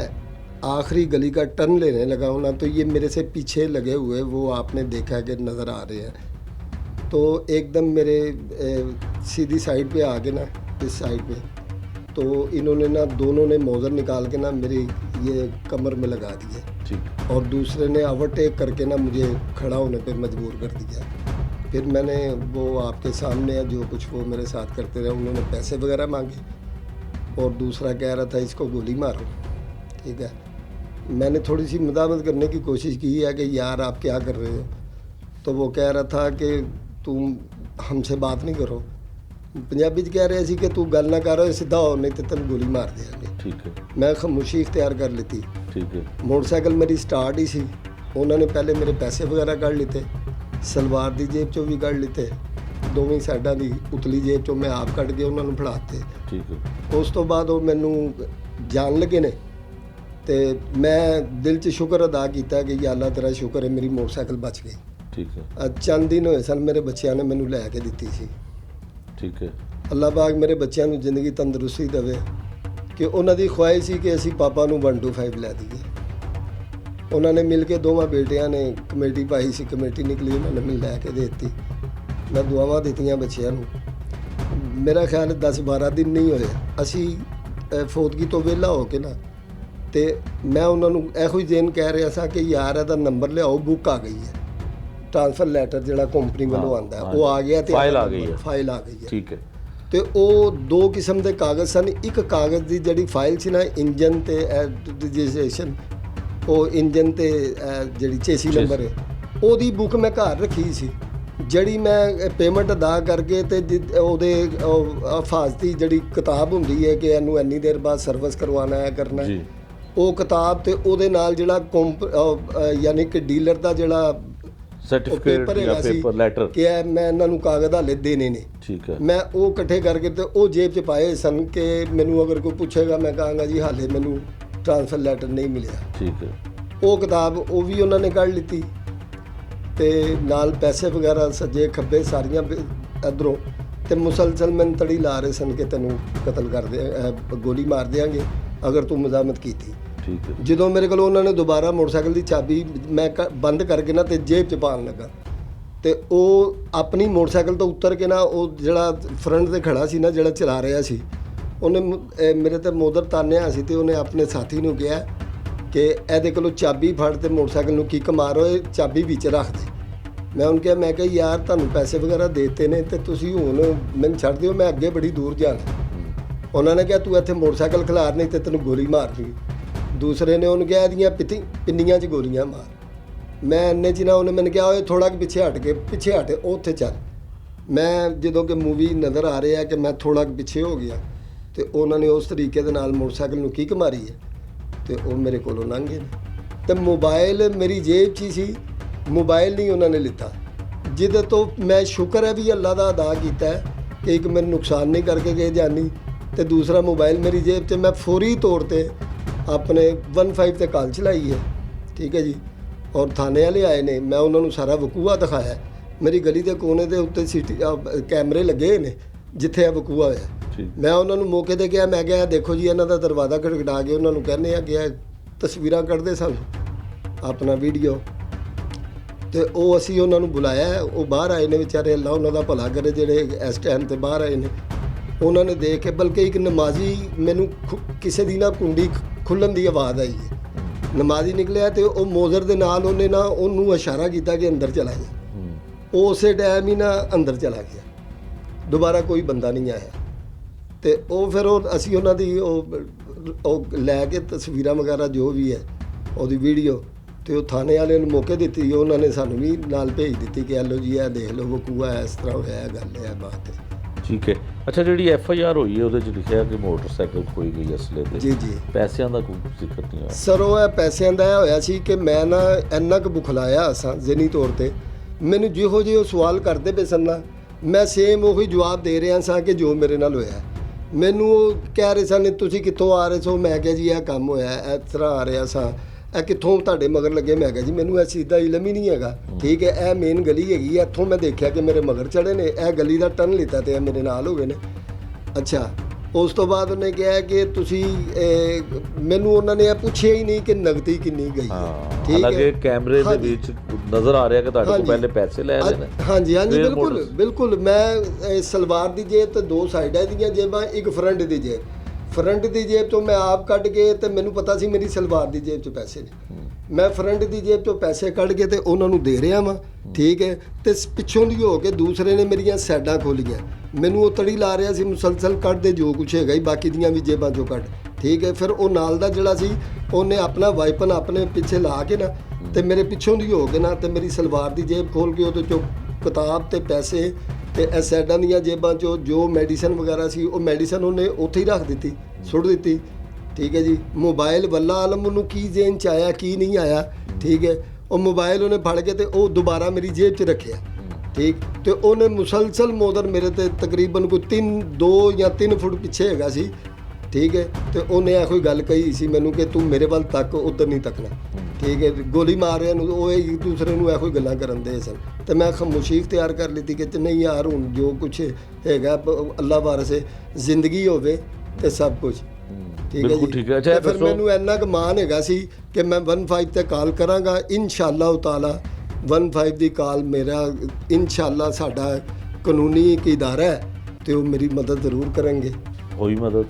आखिरी गली का टर्न लेने लगा हूँ ना, तो ये मेरे से पीछे लगे हुए वो आपने देखा कि नज़र आ रहे हैं। तो एकदम मेरे सीधी साइड पे आ गए ना, इस साइड पे, तो इन्होंने ना दोनों ने मौजर निकाल के ना मेरी ये कमर में लगा दिए। ठीक। और दूसरे ने ओवरटेक करके ना मुझे खड़ा होने पे मजबूर कर दिया। फिर मैंने वो आपके सामने जो कुछ वो मेरे साथ करते रहे, उन्होंने पैसे वगैरह मांगे और दूसरा कह रहा था इसको गोली मारो। ठीक है। मैंने थोड़ी सी मदामत करने की कोशिश की है कि यार आप क्या कर रहे हो, तो वो कह रहा था कि तुम हमसे बात नहीं करो। पंजाबी च कह रहे सी कि तू गल ना कर, सीधा हो नहीं तो तेन गोली मार देंगे। ठीक है। मैं खामोशी इख्तियार कर ली। ठीक है। मोटरसाइकिल मेरी स्टार्ट ही सी। उन्होंने पहले मेरे पैसे वगैरह कढ़ लिते, सलवार दी जेब चों भी कढ़ लिते, दोवें साइडां दी उतली जेब चों मैं आप कढ़ के उन्होंने फड़ाते। ठीक है। उस तो बाद वो मैनू जान लगे ने, तो मैं दिल च शुक्र अदा किया कि या अल्लाह तेरा शुक्र है मेरी मोटरसाइकिल बच गई। ठीक है। चंद दिन होए सन मेरे बच्चों ने मैनू लैके दी सी। ठीक है। अल्लाह पाक मेरे बच्चों को जिंदगी तंदुरुस्ती देवे कि उन्हों की ख्वाहिश ही कि असी पापा नू 125 लै दीए। उन्होंने मिल के दोवां बेटियां ने कमेटी पाई सी, कमेटी निकली, उन्होंने मैनू लैके दे दी। मैं दुआवां दित्तियां बच्चों नू। मेरा ख्याल 10-12 दिन नहीं होए असी फौतगी तो वेला हो के ना, तो मैं उन्होंने एहो ही दिन कह रहा था कि यार ਇਹਦਾ नंबर लियाओ, बुक आ गई है, ट्रांसफर लैटर जो कंपनी वालों आता है वो आ गया, तो फाइल आ गई है। फाइल आ गई है। ठीक है। तो वो 2 किस्म के कागज़ सन। एक कागज़ की जी फाइल सी ना, इंजन ते रजिस्ट्रेशन, वो इंजन ते जी चेसी नंबर है, ਉਹਦੀ बुक मैं घर रखी सी। जड़ी मैं पेमेंट अदा करके तो ਉਹਦੇ हिफाजती जी किताब होंदी है कि इनू इन्नी देर बाद सर्विस करवाना है करना है, वो किताब तो ਉਹਦੇ ਨਾਲ ਜਿਹੜਾ यानी कि डीलर का ਜਿਹੜਾ सर्टिफिकेट या पेपर लेटर कि मैं इन्हों कागज़ हाले देने ने। ठीक है। मैं वो इकट्ठे करके तो वो जेब च पाए सन कि मैनू अगर कोई पूछेगा मैं कहांगा जी हाले मैनू ट्रांसफर लैटर नहीं मिलिया। ठीक है। वो किताब वो भी उन्होंने कढ़ ली, तो नाल पैसे वगैरह सज्जे खब्बे सारियां इधरों, तो मुसलसल मैंने तड़ी ला रहे सन कि तेनू कतल कर दे, गोली मार देंगे अगर तू मजामत की थी। ठीक है। जो मेरे को उन्होंने दोबारा मोटरसाइकिल की चाबी मैं बंद करके ना तो जेब च पान लगा, तो वो अपनी मोटरसाइकिल तो उतर के ना वो जड़ा फ्रंट से खड़ा सी ना, जड़ा चला रहा सी, उन्हें मेरे ते मोदर तानिया सी, तो उन्हें अपने साथी नूं कहा कि ਇਹਦੇ ਕੋਲੋਂ चाबी फड़ तो मोटरसाइकिल नूं किक मारो, चाबी विच रख दे। मैं उन्हें कहा यार तुहानूं पैसे वगैरह देते ने तो तुसीं हुण मैनूं छड्ड दिओ, मैं अगे बड़ी दूर जाना। उन्होंने कहा तू इत्थे मोटरसाइकिल खिलार नहीं तो तेनों गोली मार दी। दूसरे ने उन्हें कहा दियाँ पिन्नियां च गोलियां मार। ਮੈਂ ਇੰਨੇ 'ਚ ਨਾ ਉਹਨੇ ਮੈਨੂੰ ਕਿਹਾ ਓਏ ਥੋੜ੍ਹਾ ਕੁ ਪਿੱਛੇ ਹਟ ਉਹ ਉੱਥੇ ਚੱਲ। ਮੈਂ ਜਦੋਂ ਕਿ ਮੂਵੀ ਨਜ਼ਰ ਆ ਰਿਹਾ ਕਿ ਮੈਂ ਥੋੜ੍ਹਾ ਕੁ ਪਿੱਛੇ ਹੋ ਗਿਆ ਤੇ ਉਹਨਾਂ ਨੇ ਉਸ ਤਰੀਕੇ ਦੇ ਨਾਲ ਮੋਟਰਸਾਈਕਲ ਨੂੰ ਕਿੱਕ ਮਾਰੀ ਹੈ ਤੇ ਉਹ ਮੇਰੇ ਕੋਲੋਂ ਲੰਘ ਗਏ ਨੇ। ਤੇ ਮੋਬਾਈਲ ਮੇਰੀ ਜੇਬ 'ਚ ਹੀ ਸੀ, ਮੋਬਾਈਲ ਨਹੀਂ ਉਹਨਾਂ ਨੇ ਲਿੱਤਾ, ਜਿਹਦੇ ਤੋਂ ਮੈਂ ਸ਼ੁਕਰ ਹੈ ਵੀ ਅੱਲਾ ਦਾ ਅਦਾ ਕੀਤਾ ਹੈ ਕਿ ਇੱਕ ਮੈਨੂੰ ਨੁਕਸਾਨ ਨਹੀਂ ਕਰਕੇ ਗਏ ਜਾਨੀ, ਤੇ ਦੂਸਰਾ ਮੋਬਾਈਲ ਮੇਰੀ ਜੇਬ 'ਚ। ਮੈਂ ਫੌਰੀ ਤੌਰ ਤੇ ਆਪਣੇ 15 ਤੇ ਕਾਲ ਚਲਾਈ ਹੈ, ਠੀਕ ਹੈ ਜੀ। ਔਰ ਥਾਣੇ ਵਾਲੇ ਆਏ ਨੇ, ਮੈਂ ਉਹਨਾਂ ਨੂੰ ਸਾਰਾ ਵਕੂਆ ਦਿਖਾਇਆ। ਮੇਰੀ ਗਲੀ ਦੇ ਕੋਨੇ ਦੇ ਉੱਤੇ ਕੈਮਰੇ ਲੱਗੇ ਹੋਏ ਨੇ ਜਿੱਥੇ ਇਹ ਵਕੂਆ ਹੋਇਆ। ਮੈਂ ਉਹਨਾਂ ਨੂੰ ਮੌਕੇ ਤੇ ਕਿਹਾ, ਮੈਂ ਕਿਹਾ ਦੇਖੋ ਜੀ ਇਹਨਾਂ ਦਾ ਦਰਵਾਜ਼ਾ ਖੜਕਾ ਕੇ ਉਹਨਾਂ ਨੂੰ ਕਹਿੰਦੇ ਆ ਕਿ ਇਹ ਤਸਵੀਰਾਂ ਕੱਢਦੇ ਸਾਨੂੰ ਆਪਣਾ ਵੀਡੀਓ, ਤੇ ਉਹ ਅਸੀਂ ਉਹਨਾਂ ਨੂੰ ਬੁਲਾਇਆ। ਉਹ ਬਾਹਰ ਆਏ ਨੇ ਵਿਚਾਰੇ, ਅੱਲਾ ਉਹਨਾਂ ਦਾ ਭਲਾ ਕਰੇ, ਜਿਹੜੇ ਇਸ ਟਾਈਮ ਤੇ ਬਾਹਰ ਆਏ ਨੇ। ਉਹਨਾਂ ਨੇ ਦੇਖ ਕੇ, ਬਲਕਿ ਇੱਕ ਨਮਾਜ਼ੀ, ਮੈਨੂੰ ਕਿਸੇ ਦੀ ਨਾ ਕੁੰਡੀ ਖੁੱਲ੍ਹਣ ਦੀ ਆਵਾਜ਼ ਆਈ ਹੈ, ਨਮਾਜ਼ੀ ਨਿਕਲਿਆ ਤੇ ਉਹ ਮੋਜ਼ਰ ਦੇ ਨਾਲ ਉਹਨੇ ਨਾ ਉਹਨੂੰ ਇਸ਼ਾਰਾ ਕੀਤਾ ਕਿ ਅੰਦਰ ਚਲਾ ਜਾ। ਉਹ ਉਸੇ ਟਾਈਮ ਹੀ ਨਾ ਅੰਦਰ ਚਲਾ ਗਿਆ, ਦੁਬਾਰਾ ਕੋਈ ਬੰਦਾ ਨਹੀਂ ਆਇਆ। ਤੇ ਉਹ ਫਿਰ ਅਸੀਂ ਉਹਨਾਂ ਦੀ ਉਹ ਲੈ ਕੇ ਤਸਵੀਰਾਂ ਵਗੈਰਾ ਜੋ ਵੀ ਹੈ ਉਹਦੀ ਵੀਡੀਓ, ਤੇ ਉਹ ਥਾਣੇ ਵਾਲਿਆਂ ਨੂੰ ਮੌਕੇ ਦਿੱਤੀ। ਉਹਨਾਂ ਨੇ ਸਾਨੂੰ ਵੀ ਨਾਲ ਭੇਜ ਦਿੱਤੀ ਕਿ ਲਓ ਜੀ ਇਹ ਦੇਖ ਲਓ ਵਕੂਆ ਇਸ ਤਰ੍ਹਾਂ ਹੋਇਆ, ਗੱਲ ਹੈ ਬਾਤ ਹੈ। ਠੀਕ ਹੈ। ਅੱਛਾ, ਜਿਹੜੀ FIR ਹੋਈ ਹੈ ਉਹਦੇ 'ਚ ਲਿਖਿਆ ਕਿ ਮੋਟਰਸਾਈਕਲ ਖੋਈ ਗਈ ਅਸਲੇ ਤੇ। ਜੀ ਜੀ। ਪੈਸਿਆਂ ਦਾ ਕੋਈ ਜ਼ਿਕਰ ਨਹੀਂ ਹੋਇਆ ਸਰ? ਉਹ ਇਹ ਪੈਸਿਆਂ ਦਾ ਇਹ ਹੋਇਆ ਸੀ ਕਿ ਮੈਂ ਨਾ ਇੰਨਾ ਕੁ ਬੁਖਲਾਇਆ ਸਾਂ ਜ਼ਹਿਨੀ ਤੌਰ ਤੇ, ਮੈਨੂੰ ਜਿਹੋ ਜਿਹੇ ਉਹ ਸਵਾਲ ਕਰਦੇ ਪਏ ਸਨ ਨਾ, ਮੈਂ ਸੇਮ ਉਹੀ ਜਵਾਬ ਦੇ ਰਿਹਾ ਸਾਂ ਕਿ ਜੋ ਮੇਰੇ ਨਾਲ ਹੋਇਆ। ਮੈਨੂੰ ਉਹ ਕਹਿ ਰਹੇ ਸਨ ਤੁਸੀਂ ਕਿੱਥੋਂ ਆ ਰਹੇ ਸੋ? ਮੈਂ ਕਿਹਾ ਜੀ ਇਹ ਕੰਮ ਹੋਇਆ, ਇਸ ਤਰ੍ਹਾਂ ਆ ਰਿਹਾ ਸਾਂ। ਇਹ ਕਿੱਥੋਂ ਤੁਹਾਡੇ ਮਗਰ ਲੱਗੇ? ਮੈਂ ਕਿਹਾ ਜੀ ਮੈਨੂੰ ਇਸ ਚੀਜ਼ ਦਾ ਇਲਮ ਹੀ ਨਹੀਂ ਹੈਗਾ, ਠੀਕ ਹੈ। ਇਹ ਮੇਨ ਗਲੀ ਹੈਗੀ ਹੈ, ਇੱਥੋਂ ਮੈਂ ਦੇਖਿਆ ਕਿ ਮੇਰੇ ਮਗਰ ਚੜੇ ਨੇ, ਇਹ ਗਲੀ ਦਾ ਟਰਨ ਲਿੱਤਾ ਤੇ ਇਹ ਮੇਰੇ ਨਾਲ ਹੋ ਗਏ ਨੇ। ਅੱਛਾ, ਉਸ ਤੋਂ ਬਾਅਦ ਉਹਨੇ ਕਿਹਾ ਕਿ ਤੁਸੀਂ ਮੈਨੂੰ ਉਹਨਾਂ ਨੇ ਇਹ ਪੁੱਛਿਆ ਹੀ ਨਹੀਂ ਕਿ ਨਗਦੀ ਕਿੰਨੀ ਗਈ ਹੈ, ਠੀਕ ਹੈ। ਹਾਲਾਂਕਿ ਕੈਮਰੇ ਦੇ ਵਿੱਚ ਨਜ਼ਰ ਆ ਰਿਹਾ ਕਿ ਤੁਹਾਡੇ ਕੋਲ ਪਹਿਲੇ ਪੈਸੇ ਲੈ ਲਏ ਨੇ। ਹਾਂਜੀ ਹਾਂਜੀ, ਬਿਲਕੁਲ ਬਿਲਕੁਲ। ਮੈਂ ਸਲਵਾਰ ਦੀ ਜੇਬ ਤੇ ਦੋ ਸਾਈਡਾਂ ਦੀਆਂ ਜੇਬਾਂ, ਇੱਕ ਫਰੰਟ ਦੀ ਜੇਬ। ਫਰੰਟ ਦੀ ਜੇਬ ਤੋਂ ਮੈਂ ਆਪ ਕੱਢ ਕੇ, ਤੇ ਮੈਨੂੰ ਪਤਾ ਸੀ ਮੇਰੀ ਸਲਵਾਰ ਦੀ ਜੇਬ 'ਚ ਪੈਸੇ ਨੇ, ਮੈਂ ਫਰੰਟ ਦੀ ਜੇਬ 'ਚੋਂ ਪੈਸੇ ਕੱਢ ਕੇ ਤੇ ਉਹਨਾਂ ਨੂੰ ਦੇ ਰਿਹਾ ਵਾਂ, ਠੀਕ ਹੈ। ਤੇ ਪਿੱਛੋਂ ਦੀ ਹੋ ਕੇ ਦੂਸਰੇ ਨੇ ਮੇਰੀਆਂ ਸਾਈਡਾਂ ਖੋਲੀਆਂ, ਮੈਨੂੰ ਉਹ ਤੜੀ ਲਾ ਰਿਹਾ ਸੀ ਮੁਸਲਸਲ ਕੱਢ ਦੇ ਜੋ ਕੁਛ ਹੈਗਾ ਹੀ, ਬਾਕੀ ਦੀਆਂ ਵੀ ਜੇਬਾਂ 'ਚੋਂ ਕੱਢ, ਠੀਕ ਹੈ। ਫਿਰ ਉਹ ਨਾਲ ਦਾ ਜਿਹੜਾ ਸੀ ਉਹਨੇ ਆਪਣਾ ਵਾਈਪਨ ਆਪਣੇ ਪਿੱਛੇ ਲਾ ਕੇ ਨਾ, ਤੇ ਮੇਰੇ ਪਿੱਛੋਂ ਦੀ ਹੋ ਕੇ ਨਾ, ਤੇ ਮੇਰੀ ਸਲਵਾਰ ਦੀ ਜੇਬ ਖੋਲ ਕੇ ਉਹਦੇ 'ਚੋਂ ਕਿਤਾਬ ਤੇ ਪੈਸੇ ਤੇ ਇਹ ਸਾਈਡਾਂ ਦੀਆਂ ਜੇਬਾਂ 'ਚੋਂ ਜੋ ਮੈਡੀਸਨ ਵਗੈਰਾ ਸੀ, ਉਹ ਮੈਡੀਸਨ ਉਹਨੇ ਉੱਥੇ ਹੀ ਰੱਖ ਦਿੱਤੀ, ਸੁੱਟ ਦਿੱਤੀ, ਠੀਕ ਹੈ ਜੀ। ਮੋਬਾਈਲ ਵੱਲਾ ਆਲਮ ਉਹਨੂੰ ਕੀ ਜ਼ੇਨ 'ਚ ਆਇਆ ਕੀ ਨਹੀਂ ਆਇਆ, ਠੀਕ ਹੈ। ਉਹ ਮੋਬਾਈਲ ਉਹਨੇ ਫੜ ਕੇ ਤੇ ਉਹ ਦੁਬਾਰਾ ਮੇਰੀ ਜੇਬ 'ਚ ਰੱਖਿਆ, ਠੀਕ। ਤੇ ਉਹਨੇ ਮੁਸਲਸਲ ਮੋਦਰ ਮੇਰੇ ਤੇ ਤਕਰੀਬਨ ਕੋਈ 2 ਜਾਂ 3 ਫੁੱਟ ਪਿੱਛੇ ਹੈਗਾ ਸੀ, ਠੀਕ ਹੈ। ਤੇ ਉਹਨੇ ਇਹੋ ਹੀ ਗੱਲ ਕਹੀ ਸੀ ਮੈਨੂੰ ਕਿ ਤੂੰ ਮੇਰੇ ਵੱਲ ਤੱਕ, ਉੱਧਰ ਨਹੀਂ ਤੱਕਣਾ, ਠੀਕ ਹੈ। ਗੋਲੀ ਮਾਰ ਰਿਹਾ ਨੂੰ ਉਹ ਇੱਕ ਦੂਸਰੇ ਨੂੰ ਇਹੋ ਹੀ ਗੱਲਾਂ ਕਰਨ ਦੇ ਸਨ। ਤੇ ਮੈਂ ਖਾਮੋਸ਼ੀ ਇਖਤਿਆਰ ਕਰ ਲਈ ਕਿ ਨਹੀਂ ਯਾਰ, ਹੁਣ ਜੋ ਕੁਛ ਹੈਗਾ ਅੱਲਾ ਵਾਰਸ ਹੈ, ਜ਼ਿੰਦਗੀ ਹੋਵੇ ਤੇ ਸਭ ਕੁਝ ਠੀਕ ਹੈ ਜੀ। ਤੇ ਫਿਰ ਮੈਨੂੰ ਇੰਨਾ ਕੁ ਮਾਣ ਹੈਗਾ ਸੀ ਕਿ ਮੈਂ 15 ਤੇ ਕਾਲ ਕਰਾਂਗਾ ਇਨਸ਼ਾਅੱਲਾ ਤਾਲਾ। 15 ਦੀ ਕਾਲ ਮੇਰਾ ਇਨਸ਼ਾਅੱਲਾ, ਸਾਡਾ ਕਾਨੂੰਨੀ ਇੱਕ ਇਦਾਰਾ ਹੈ ਤੇ ਉਹ ਮੇਰੀ ਮਦਦ ਜ਼ਰੂਰ ਕਰਨਗੇ। ਹੋਈ ਮਦਦ?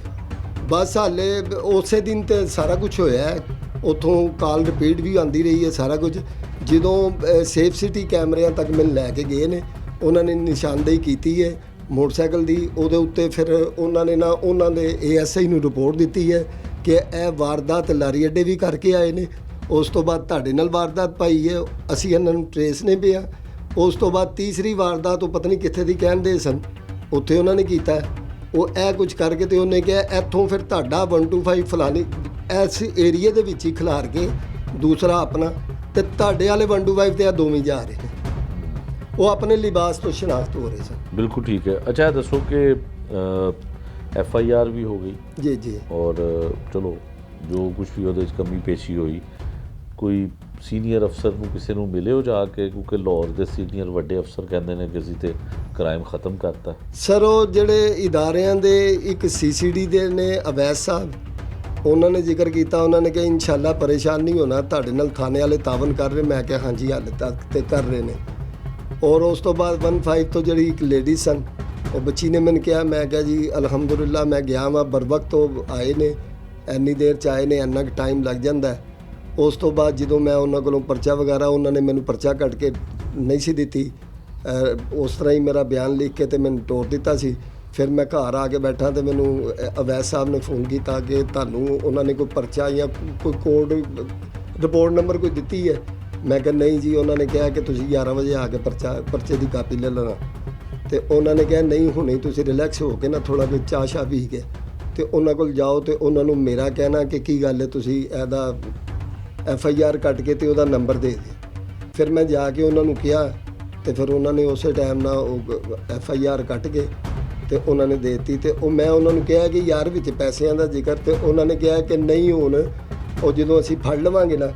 ਬਸ ਹਾਲੇ ਉਸੇ ਦਿਨ ਤੇ ਸਾਰਾ ਕੁਝ ਹੋਇਆ ਹੈ, ਉੱਥੋਂ ਕਾਲ ਰਿਪੀਟ ਵੀ ਆਉਂਦੀ ਰਹੀ ਹੈ ਸਾਰਾ ਕੁਝ। ਜਦੋਂ ਸੇਫ ਸਿਟੀ ਕੈਮਰਿਆਂ ਤੱਕ ਮੈਨੂੰ ਲੈ ਕੇ ਗਏ ਨੇ, ਉਹਨਾਂ ਨੇ ਨਿਸ਼ਾਨਦੇਹੀ ਕੀਤੀ ਹੈ ਮੋਟਰਸਾਈਕਲ ਦੀ, ਉਹਦੇ ਉੱਤੇ ਫਿਰ ਉਹਨਾਂ ਨੇ ਨਾ ਉਹਨਾਂ ਦੇ ASI ਨੂੰ ਰਿਪੋਰਟ ਦਿੱਤੀ ਹੈ ਕਿ ਇਹ ਵਾਰਦਾਤ ਲਾਰੀ ਅੱਡੇ ਵੀ ਕਰਕੇ ਆਏ ਨੇ। ਉਸ ਤੋਂ ਬਾਅਦ ਤੁਹਾਡੇ ਨਾਲ ਵਾਰਦਾਤ ਪਾਈ ਹੈ, ਅਸੀਂ ਇਹਨਾਂ ਨੂੰ ਟਰੇਸ ਨਹੀਂ ਪਿਆ। ਉਸ ਤੋਂ ਬਾਅਦ ਤੀਸਰੀ ਵਾਰਦਾਤ ਉਹ ਪਤਾ ਨਹੀਂ ਕਿੱਥੇ ਦੀ ਕਹਿੰਦੇ ਸਨ, ਉੱਥੇ ਉਹਨਾਂ ਨੇ ਕੀਤਾ। ਉਹ ਇਹ ਕੁਝ ਕਰਕੇ ਤੇ ਉਹਨੇ ਕਿਹਾ ਇੱਥੋਂ ਫਿਰ ਤੁਹਾਡਾ 125 ਫਲਾਣੀ ਇਸ ਏਰੀਏ ਦੇ ਵਿੱਚ ਹੀ ਖਿਲਾਰ ਕੇ ਦੂਸਰਾ ਆਪਣਾ, ਤੇ ਤੁਹਾਡੇ ਵਾਲੇ 125 ਤੇ ਆ ਦੋਵੇਂ ਜਾ ਰਹੇ ਨੇ। ਉਹ ਆਪਣੇ ਲਿਬਾਸ ਤੋਂ ਸ਼ਨਾਖਤ ਹੋ ਰਹੇ ਸਨ। ਬਿਲਕੁਲ ਠੀਕ ਹੈ। ਅੱਛਾ, ਦੱਸੋ ਕਿ FIR ਵੀ ਹੋ ਗਈ ਜੀ ਜੀ, ਔਰ ਚਲੋ ਜੋ ਕੁਝ ਵੀ ਉਹਦੇ 'ਚ ਕਮੀ ਪੇਸ਼ੀ ਹੋਈ, ਕੋਈ ਸੀਨੀਅਰ ਅਫਸਰ ਨੂੰ ਕਿਸੇ ਨੂੰ ਮਿਲੇ ਹੋ ਜਾ ਕੇ? ਕਿਉਂਕਿ ਲਾਹੌਰ ਦੇ ਸੀਨੀਅਰ ਵੱਡੇ ਅਫਸਰ ਕਹਿੰਦੇ ਨੇ ਕਿ ਅਸੀਂ ਤੇ ਕ੍ਰਾਈਮ ਖਤਮ ਕਰਤਾ। ਸਰ ਉਹ ਜਿਹੜੇ ਇਦਾਰਿਆਂ ਦੇ ਇੱਕ CCD ਦੇ ਨੇ ਅਵੈਸ ਸਾਹਿਬ, ਉਹਨਾਂ ਨੇ ਜ਼ਿਕਰ ਕੀਤਾ, ਉਹਨਾਂ ਨੇ ਕਿਹਾ ਇਨਸ਼ਾਅੱਲਾ ਪਰੇਸ਼ਾਨ ਨਹੀਂ ਹੋਣਾ, ਤੁਹਾਡੇ ਨਾਲ ਥਾਣੇ ਵਾਲੇ ਤਾਵਨ ਕਰ ਰਹੇ। ਮੈਂ ਕਿਹਾ ਹਾਂਜੀ ਹਾਲੇ ਤੱਕ ਤੇ ਕਰ ਰਹੇ ਨੇ। ਔਰ ਉਸ ਤੋਂ ਬਾਅਦ 15 ਤੋਂ ਜਿਹੜੀ ਇੱਕ ਲੇਡੀ ਸਨ, ਉਹ ਬੱਚੀ ਨੇ ਮੈਨੂੰ ਕਿਹਾ, ਮੈਂ ਕਿਹਾ ਜੀ ਅਲਹਮਦੁਲਿਲਾ ਮੈਂ ਗਿਆ ਵਾਂ, ਬਰ ਵਕਤ ਉਹ ਆਏ ਨੇ, ਇੰਨੀ ਦੇਰ 'ਚ ਆਏ ਨੇ, ਇੰਨਾ ਕੁ ਟਾਈਮ ਲੱਗ ਜਾਂਦਾ। ਉਸ ਤੋਂ ਬਾਅਦ ਜਦੋਂ ਮੈਂ ਉਹਨਾਂ ਕੋਲੋਂ ਪਰਚਾ ਵਗੈਰਾ, ਉਹਨਾਂ ਨੇ ਮੈਨੂੰ ਪਰਚਾ ਕੱਟ ਕੇ ਨਹੀਂ ਸੀ ਦਿੱਤੀ, ਉਸ ਤਰ੍ਹਾਂ ਹੀ ਮੇਰਾ ਬਿਆਨ ਲਿਖ ਕੇ ਤੇ ਮੈਨੂੰ ਤੋੜ ਦਿੱਤਾ ਸੀ। ਫਿਰ ਮੈਂ ਘਰ ਆ ਕੇ ਬੈਠਾ ਤੇ ਮੈਨੂੰ ਅਵੈਸ ਸਾਹਿਬ ਨੇ ਫੋਨ ਕੀਤਾ ਕਿ ਤੁਹਾਨੂੰ ਉਹਨਾਂ ਨੇ ਕੋਈ ਪਰਚਾ ਜਾਂ ਕੋਈ ਕੋਡ ਰਿਪੋਰਟ ਨੰਬਰ ਕੋਈ ਦਿੱਤੀ ਹੈ? ਮੈਂ ਕਿਹਾ ਨਹੀਂ ਜੀ, ਉਹਨਾਂ ਨੇ ਕਿਹਾ ਕਿ ਤੁਸੀਂ 11 ਵਜੇ ਆ ਕੇ ਪਰਚੇ ਦੀ ਕਾਪੀ ਲੈ ਲੈਣਾ। ਤੇ ਉਹਨਾਂ ਨੇ ਕਿਹਾ ਨਹੀਂ, ਹੁਣੇ ਤੁਸੀਂ ਰਿਲੈਕਸ ਹੋ ਕੇ ਨਾ ਥੋੜਾ ਜਿਹਾ ਚਾਹ ਸ਼ਾਹ ਪੀ ਕੇ ਤੇ ਉਹਨਾਂ ਕੋਲ ਜਾਓ ਤੇ ਉਹਨਾਂ ਨੂੰ ਮੇਰਾ ਕਹਿਣਾ ਕਿ ਕੀ ਗੱਲ ਹੈ, ਤੁਸੀਂ ਇਹਦਾ FIR ਕੱਟ ਕੇ ਤੇ ਉਹਦਾ ਨੰਬਰ ਦੇ ਦਿਓ। ਫਿਰ ਮੈਂ ਜਾ ਕੇ ਉਹਨਾਂ ਨੂੰ ਕਿਹਾ ਤੇ ਫਿਰ ਉਹਨਾਂ ਨੇ ਉਸੇ ਟਾਈਮ ਨਾਲ ਉਹ FIR ਕੱਟ ਕੇ ਤੇ ਉਹਨਾਂ ਨੇ ਦੇ ਦਿੱਤੀ। ਤੇ ਉਹ ਮੈਂ ਉਹਨਾਂ ਨੂੰ ਕਿਹਾ ਕਿ ਯਾਰ ਵਿੱਚ ਪੈਸਿਆਂ ਦਾ ਜ਼ਿਕਰ, ਤੇ ਉਹਨਾਂ ਨੇ ਕਿਹਾ ਕਿ ਨਹੀਂ, ਹੁਣ ਉਹ ਜਦੋਂ ਅਸੀਂ ਫੜ ਲਵਾਂਗੇ ਨਾ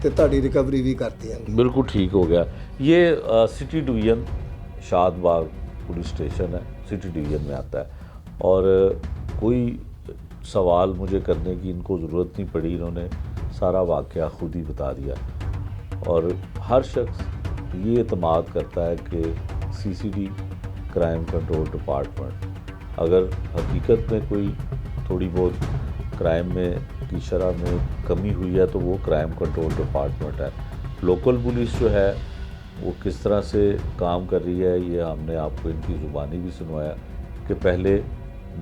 ਤੇ ਤੁਹਾਡੀ ਰਿਕਵਰੀ ਵੀ ਕਰ ਦਿਆਂਗੇ। बिल्कुल ठीक हो गया। ये city division Shadbagh police station है, सिटी डिवीज़न में आता है और कोई सवाल मुझे करने की इनको ज़रूरत नहीं पड़ी, इन्होंने सारा वाक़या खुद ही बता दिया। और हर शख्स ये एतमाद करता है कि CCD क्राइम कंट्रोल डिपार्टमेंट, अगर हकीकत में कोई थोड़ी बहुत क्राइम में की शरह में कमी हुई है तो वो क्राइम कंट्रोल डिपार्टमेंट है। लोकल पुलिस जो है वो किस तरह से काम कर रही है, ये हमने आपको इनकी ज़ुबानी भी सुनवाया कि पहले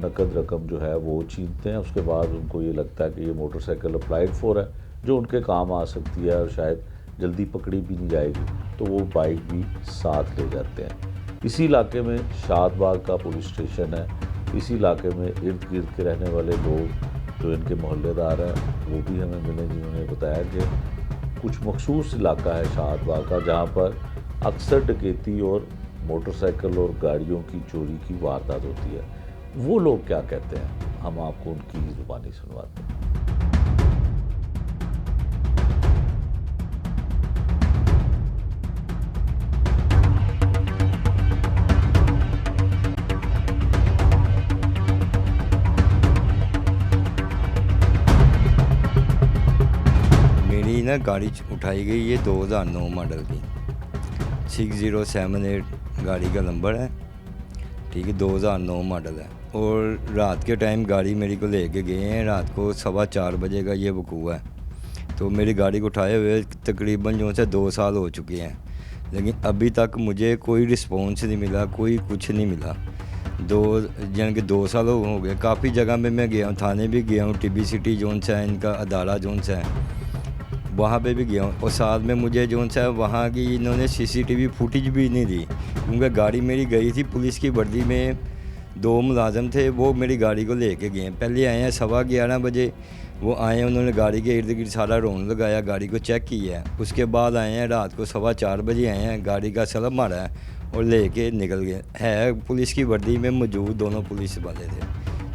नकद रकम जो है वो छीनते हैं, उसके बाद उनको ये लगता है कि ये मोटरसाइकिल अप्लाइड फॉर है जो उनके काम आ सकती है और शायद जल्दी पकड़ी भी नहीं जाएगी, तो वो बाइक भी साथ ले जाते हैं। इसी इलाके में शादबाग का पुलिस स्टेशन है, इसी इलाके में इर्द गिर्द के रहने वाले लोग जो इनके मोहल्लेदार हैं वो भी हमें मिले, जिन्होंने बताया कि कुछ मखसूस इलाका है शादबाग का जहाँ पर अक्सर डकैती और मोटरसाइकिल और गाड़ियों की चोरी की वारदात होती है। वो लोग क्या कहते हैं, हम आपको उनकी ज़ुबानी सुनवाते हैं। मेरी ना गाड़ी उठाई गई है 2009 मॉडल की, 6078 गाड़ी का नंबर है, ठीक है, 2009 मॉडल है। और रात के टाइम गाड़ी मेरी को लेके गए हैं, रात को 4:15 बजे का ये वकूआ है। तो मेरी गाड़ी को उठाए हुए तकरीबन जो है 2 साल हो चुके हैं, लेकिन अभी तक मुझे कोई रिस्पॉन्स नहीं मिला, कोई कुछ नहीं मिला। यानी कि 2 साल हो गए। काफ़ी जगह में मैं गया हूँ, थाने भी गया हूँ, TB सिटी जोन सा है इनका, अदारा जोन सा है, वहाँ पे भी गया हूँ। और साथ में मुझे जोन सा है वहाँ की इन्होंने CCTV फुटेज भी नहीं दी, क्योंकि गाड़ी मेरी गई थी पुलिस की वर्दी में, 2 मुलाजम थे, वो मेरी गाड़ी को लेके गए। पहले आए हैं 11:15 बजे, वो आए हैं, उन्होंने गाड़ी के इर्द गिर्द सारा राउंड लगाया, गाड़ी को चेक किया है। उसके बाद आए हैं रात को 4:15 बजे आए हैं, गाड़ी का सलब मारा है और लेके निकल गए। है पुलिस की वर्दी में मौजूद दोनों पुलिस वाले थे।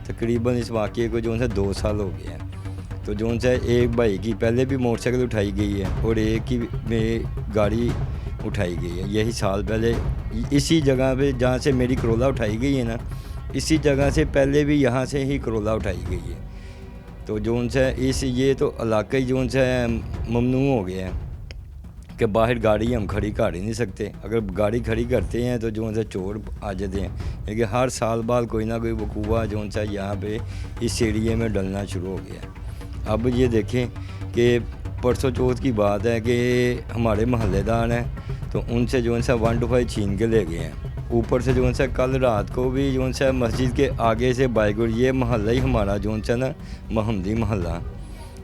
तकरीबन इस वाक़े को जो है 2 साल हो गए हैं। तो जो है एक भाई की पहले भी मोटरसाइकिल उठाई गई है और एक की में गाड़ी उठाई गई है, यही साल पहले इसी जगह पे जहाँ से मेरी करोला उठाई गई है ना, इसी जगह से पहले भी यहाँ से ही करोला उठाई गई है। तो जो है इस ये तो इलाका ही जो है ममनू हो गया है कि बाहर गाड़ी हम खड़ी कर ही नहीं सकते। अगर गाड़ी खड़ी करते हैं तो जो है चोर आ जाते हैं, लेकिन हर साल बाद कोई ना कोई वकूआ जो है यहाँ पे इस एरिए में डलना शुरू हो गया। अब ये देखें कि परसों चौथ की बात है कि हमारे मोहल्लेदार हैं, तो उनसे जो है 125 छीन के ले गए हैं। ऊपर से जो है कल रात को भी जो है मस्जिद के आगे से बाइक, और ये मोहल्ला ही हमारा जो है ना महमदी मोहल्ला,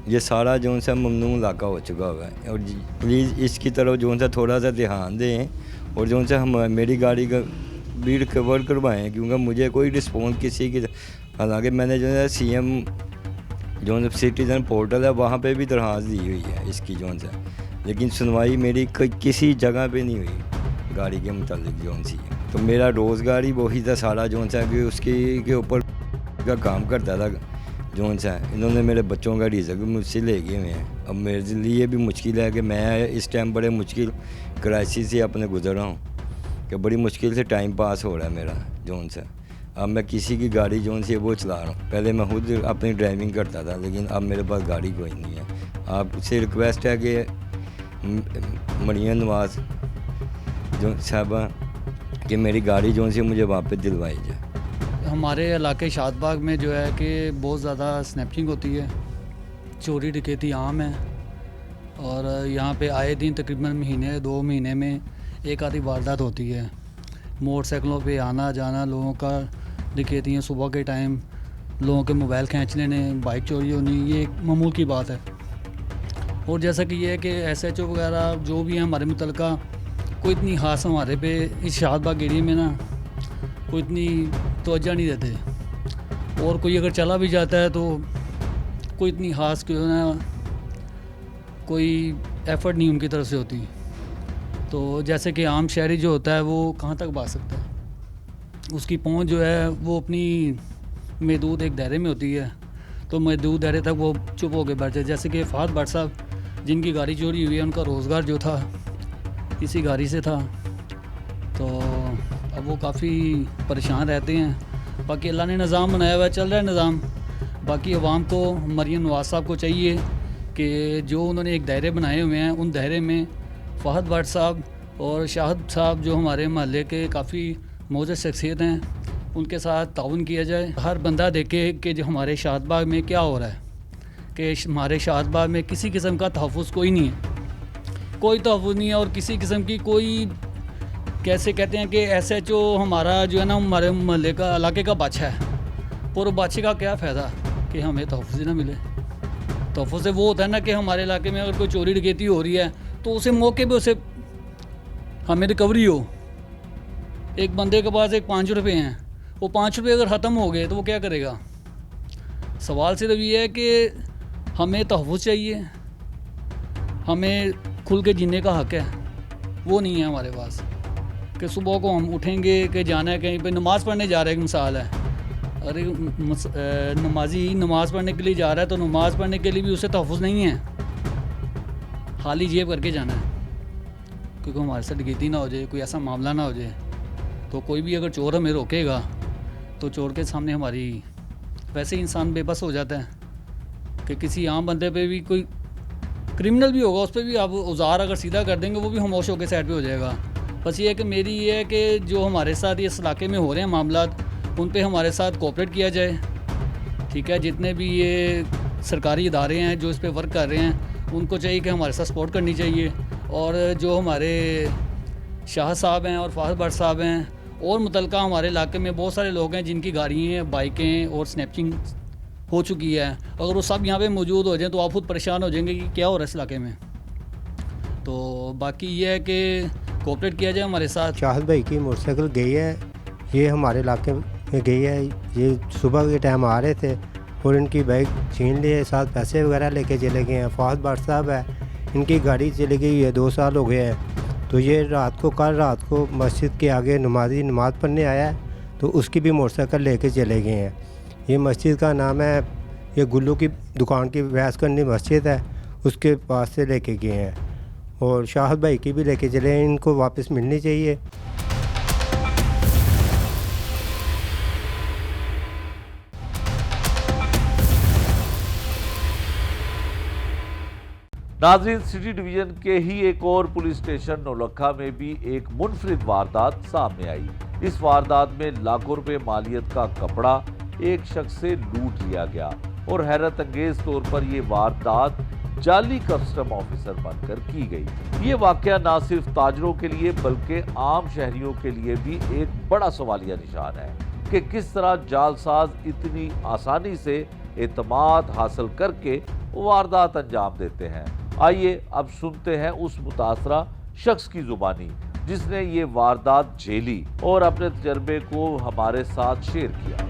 ये सारा जो है ममनू इलाका हो चुका हुआ है। और प्लीज़ इसकी तरफ जो है थोड़ा सा ध्यान दें और जो है हम मेरी गाड़ी का भी रिकवर करवाएँ, क्योंकि मुझे कोई रिस्पॉन्स किसी की, हालांकि मैंने जो है CM जो सिटीजन पोर्टल है वहाँ पे भी दरख्वास्त दी हुई है इसकी जो है, लेकिन सुनवाई मेरी किसी जगह पे नहीं हुई गाड़ी के मुतालिक जो सी है। तो मेरा रोज़गार ही वही था सारा जो है कि उसकी के ऊपर का काम करता था जो है। इन्होंने मेरे बच्चों का रिज़्क भी मुझसे ले गए हुए हैं। अब मेरे लिए भी मुश्किल है कि मैं इस टाइम बड़े मुश्किल क्राइसिस से अपने गुजर रहा हूँ कि बड़ी मुश्किल से टाइम पास हो रहा है मेरा जो है। अब मैं किसी की गाड़ी जो सी वो चला रहा हूँ, पहले मैं खुद अपनी ड्राइविंग करता था, लेकिन अब मेरे पास गाड़ी कोई नहीं है। आपसे रिक्वेस्ट है कि मरियम नवाज जो साहबा कि मेरी गाड़ी जो सी मुझे वापस दिलवाई जाए। हमारे इलाके शादबाग में जो है कि बहुत ज़्यादा स्नैचिंग होती है, चोरी डकैती आम है, और यहाँ पे आए दिन तकरीबन महीने 2 महीने में एक आधी वारदात होती है। मोटरसाइकिलों पे आना जाना लोगों का, डकैतियाँ सुबह के टाइम, लोगों के मोबाइल खींच लेने, बाइक चोरी होनी, ये एक मामूल की बात है। और जैसा कि ये है कि SHO वगैरह जो भी हैं हमारे मुतलका, कोई इतनी खास हमारे पे इस शाहबाग एरिया में ना कोई इतनी तवज्जो नहीं देते, और कोई अगर चला भी जाता है तो कोई इतनी खास क्यों ना कोई एफर्ट नहीं उनकी तरफ से होती। तो जैसे कि आम शहरी जो होता है वो कहाँ तक भाग सकता है, उसकी पहुँच जो है वो अपनी महदूद एक दायरे में होती है, तो महदूद दायरे तक वो चुप हो के बैठ जाए। जैसे कि फहद भट्ट साहब जिनकी गाड़ी चोरी हुई है, उनका रोज़गार जो था इसी गाड़ी से था, तो अब वो काफ़ी परेशान रहते हैं। बाकी अल्लाह ने निज़ाम बनाया हुआ है, चल रहा है निज़ाम। बाकी अवाम को, मरियम नवाज़ साहब को चाहिए कि जो उन्होंने एक दायरे बनाए हुए हैं, उन दायरे में फहद भट्ट साहब और शाहिद साहब जो हमारे महल्ले के काफ़ी मौजूद शख्सियत हैं, उनके साथ ताउन किया जाए। हर बंदा देखे कि जो हमारे शाहबाग में क्या हो रहा है, कि हमारे शाहबाग में किसी किस्म का तहफ़्फ़ुज़ कोई नहीं है, कोई तहफ़्फ़ुज़ नहीं है, और किसी किस्म की कोई, कैसे कहते हैं कि SHO हमारा जो है ना हमारे महल्ले का, इलाके का बादशाह है, पर बादशाह का क्या फ़ायदा कि हमें तहफ़्फ़ुज़ ना मिले। तहफ़्फ़ुज़ से वो होता है ना कि हमारे इलाके में अगर कोई चोरी डकैती हो रही है तो उसे मौके पे उसे हमें रिकवरी हो। एक बंदे के पास एक 5 रुपये हैं, वो 5 रुपये अगर ख़त्म हो गए तो वो क्या करेगा। सवाल सिर्फ ये है कि हमें तहफ़्फ़ुज़ चाहिए, हमें खुल के जीने का हक़ है, वो नहीं है हमारे पास। कि सुबह को हम उठेंगे कि जाना है कहीं पे, नमाज़ पढ़ने जा रहे हैं, एक मिसाल है, अरे नमाजी नमाज़ पढ़ने के लिए जा रहा है तो नमाज़ पढ़ने के लिए भी उसे तहफ़्फ़ुज़ नहीं है, खाली जेब करके जाना है, क्योंकि हमारे साथ डकैती ना हो जाए, कोई ऐसा मामला ना हो जाए। तो कोई भी अगर चोर हमें रोकेगा तो चोर के सामने हमारी, वैसे ही इंसान बेबस हो जाता है कि किसी आम बंदे पे भी, कोई क्रिमिनल भी होगा उस पर भी आप औजार अगर सीधा कर देंगे वो भी खामोश होकर साइड पे हो जाएगा। बस ये है कि मेरी ये है कि जो हमारे साथ इस इलाके में हो रहे हैं मामलात, उन पे हमारे साथ कोऑपरेट किया जाए, ठीक है। जितने भी ये सरकारी इदारे हैं जो इस पे वर्क कर रहे हैं, उनको चाहिए कि हमारे साथ सपोर्ट करनी चाहिए। और जो हमारे शाह साहब हैं और फहद भट्ट साहब हैं, और मुतलका हमारे इलाके में बहुत सारे लोग हैं जिनकी गाड़ियाँ, बाइकें और स्नैचिंग हो चुकी है, अगर वो सब यहाँ पे मौजूद हो जाएं तो आप खुद परेशान हो जाएंगे कि क्या हो रहा है इस इलाके में। तो बाकी ये है कि कोऑपरेट किया जाए हमारे साथ। शाहिद भाई की मोटरसाइकिल गई है, ये हमारे इलाके में गई है, ये सुबह के टाइम आ रहे थे और इनकी बाइक छीन लिए, साथ पैसे वगैरह लेके चले गए हैं। फहद भट्ट साहब है, इनकी गाड़ी चली गई है, 2 साल हो गए हैं। तो ये कल रात को मस्जिद के आगे नमाज़ी नमाज़ पढ़ने आया है, तो उसकी भी मोटरसाइकिल लेके चले गए हैं। ये मस्जिद का नाम है, ये गुल्लू की दुकान की वैस करनी मस्जिद है, उसके पास से लेके गए हैं। और शाहिद भाई की भी लेके चले हैं, इनको वापस मिलनी चाहिए। नाज़रीन, सिटी डिवीजन के ही एक और पुलिस स्टेशन नौलखा में भी एक मुनफरिद वारदात सामने आई। इस वारदात में लाखों रुपए मालियत का कपड़ा एक शख्स से लूट लिया गया और हैरत अंगेज तौर पर यह वारदात जाली कस्टम ऑफिसर बनकर की गई। ये वाकया न सिर्फ ताजरों के लिए बल्कि आम शहरियों के लिए भी एक बड़ा सवालिया निशान है कि किस तरह जालसाज इतनी आसानी से एतमाद हासिल करके वारदात अंजाम देते हैं। आइए अब सुनते हैं उस मुतासरा शख्स की जुबानी जिसने ये वारदात झेली और अपने तजर्बे को हमारे साथ शेयर किया।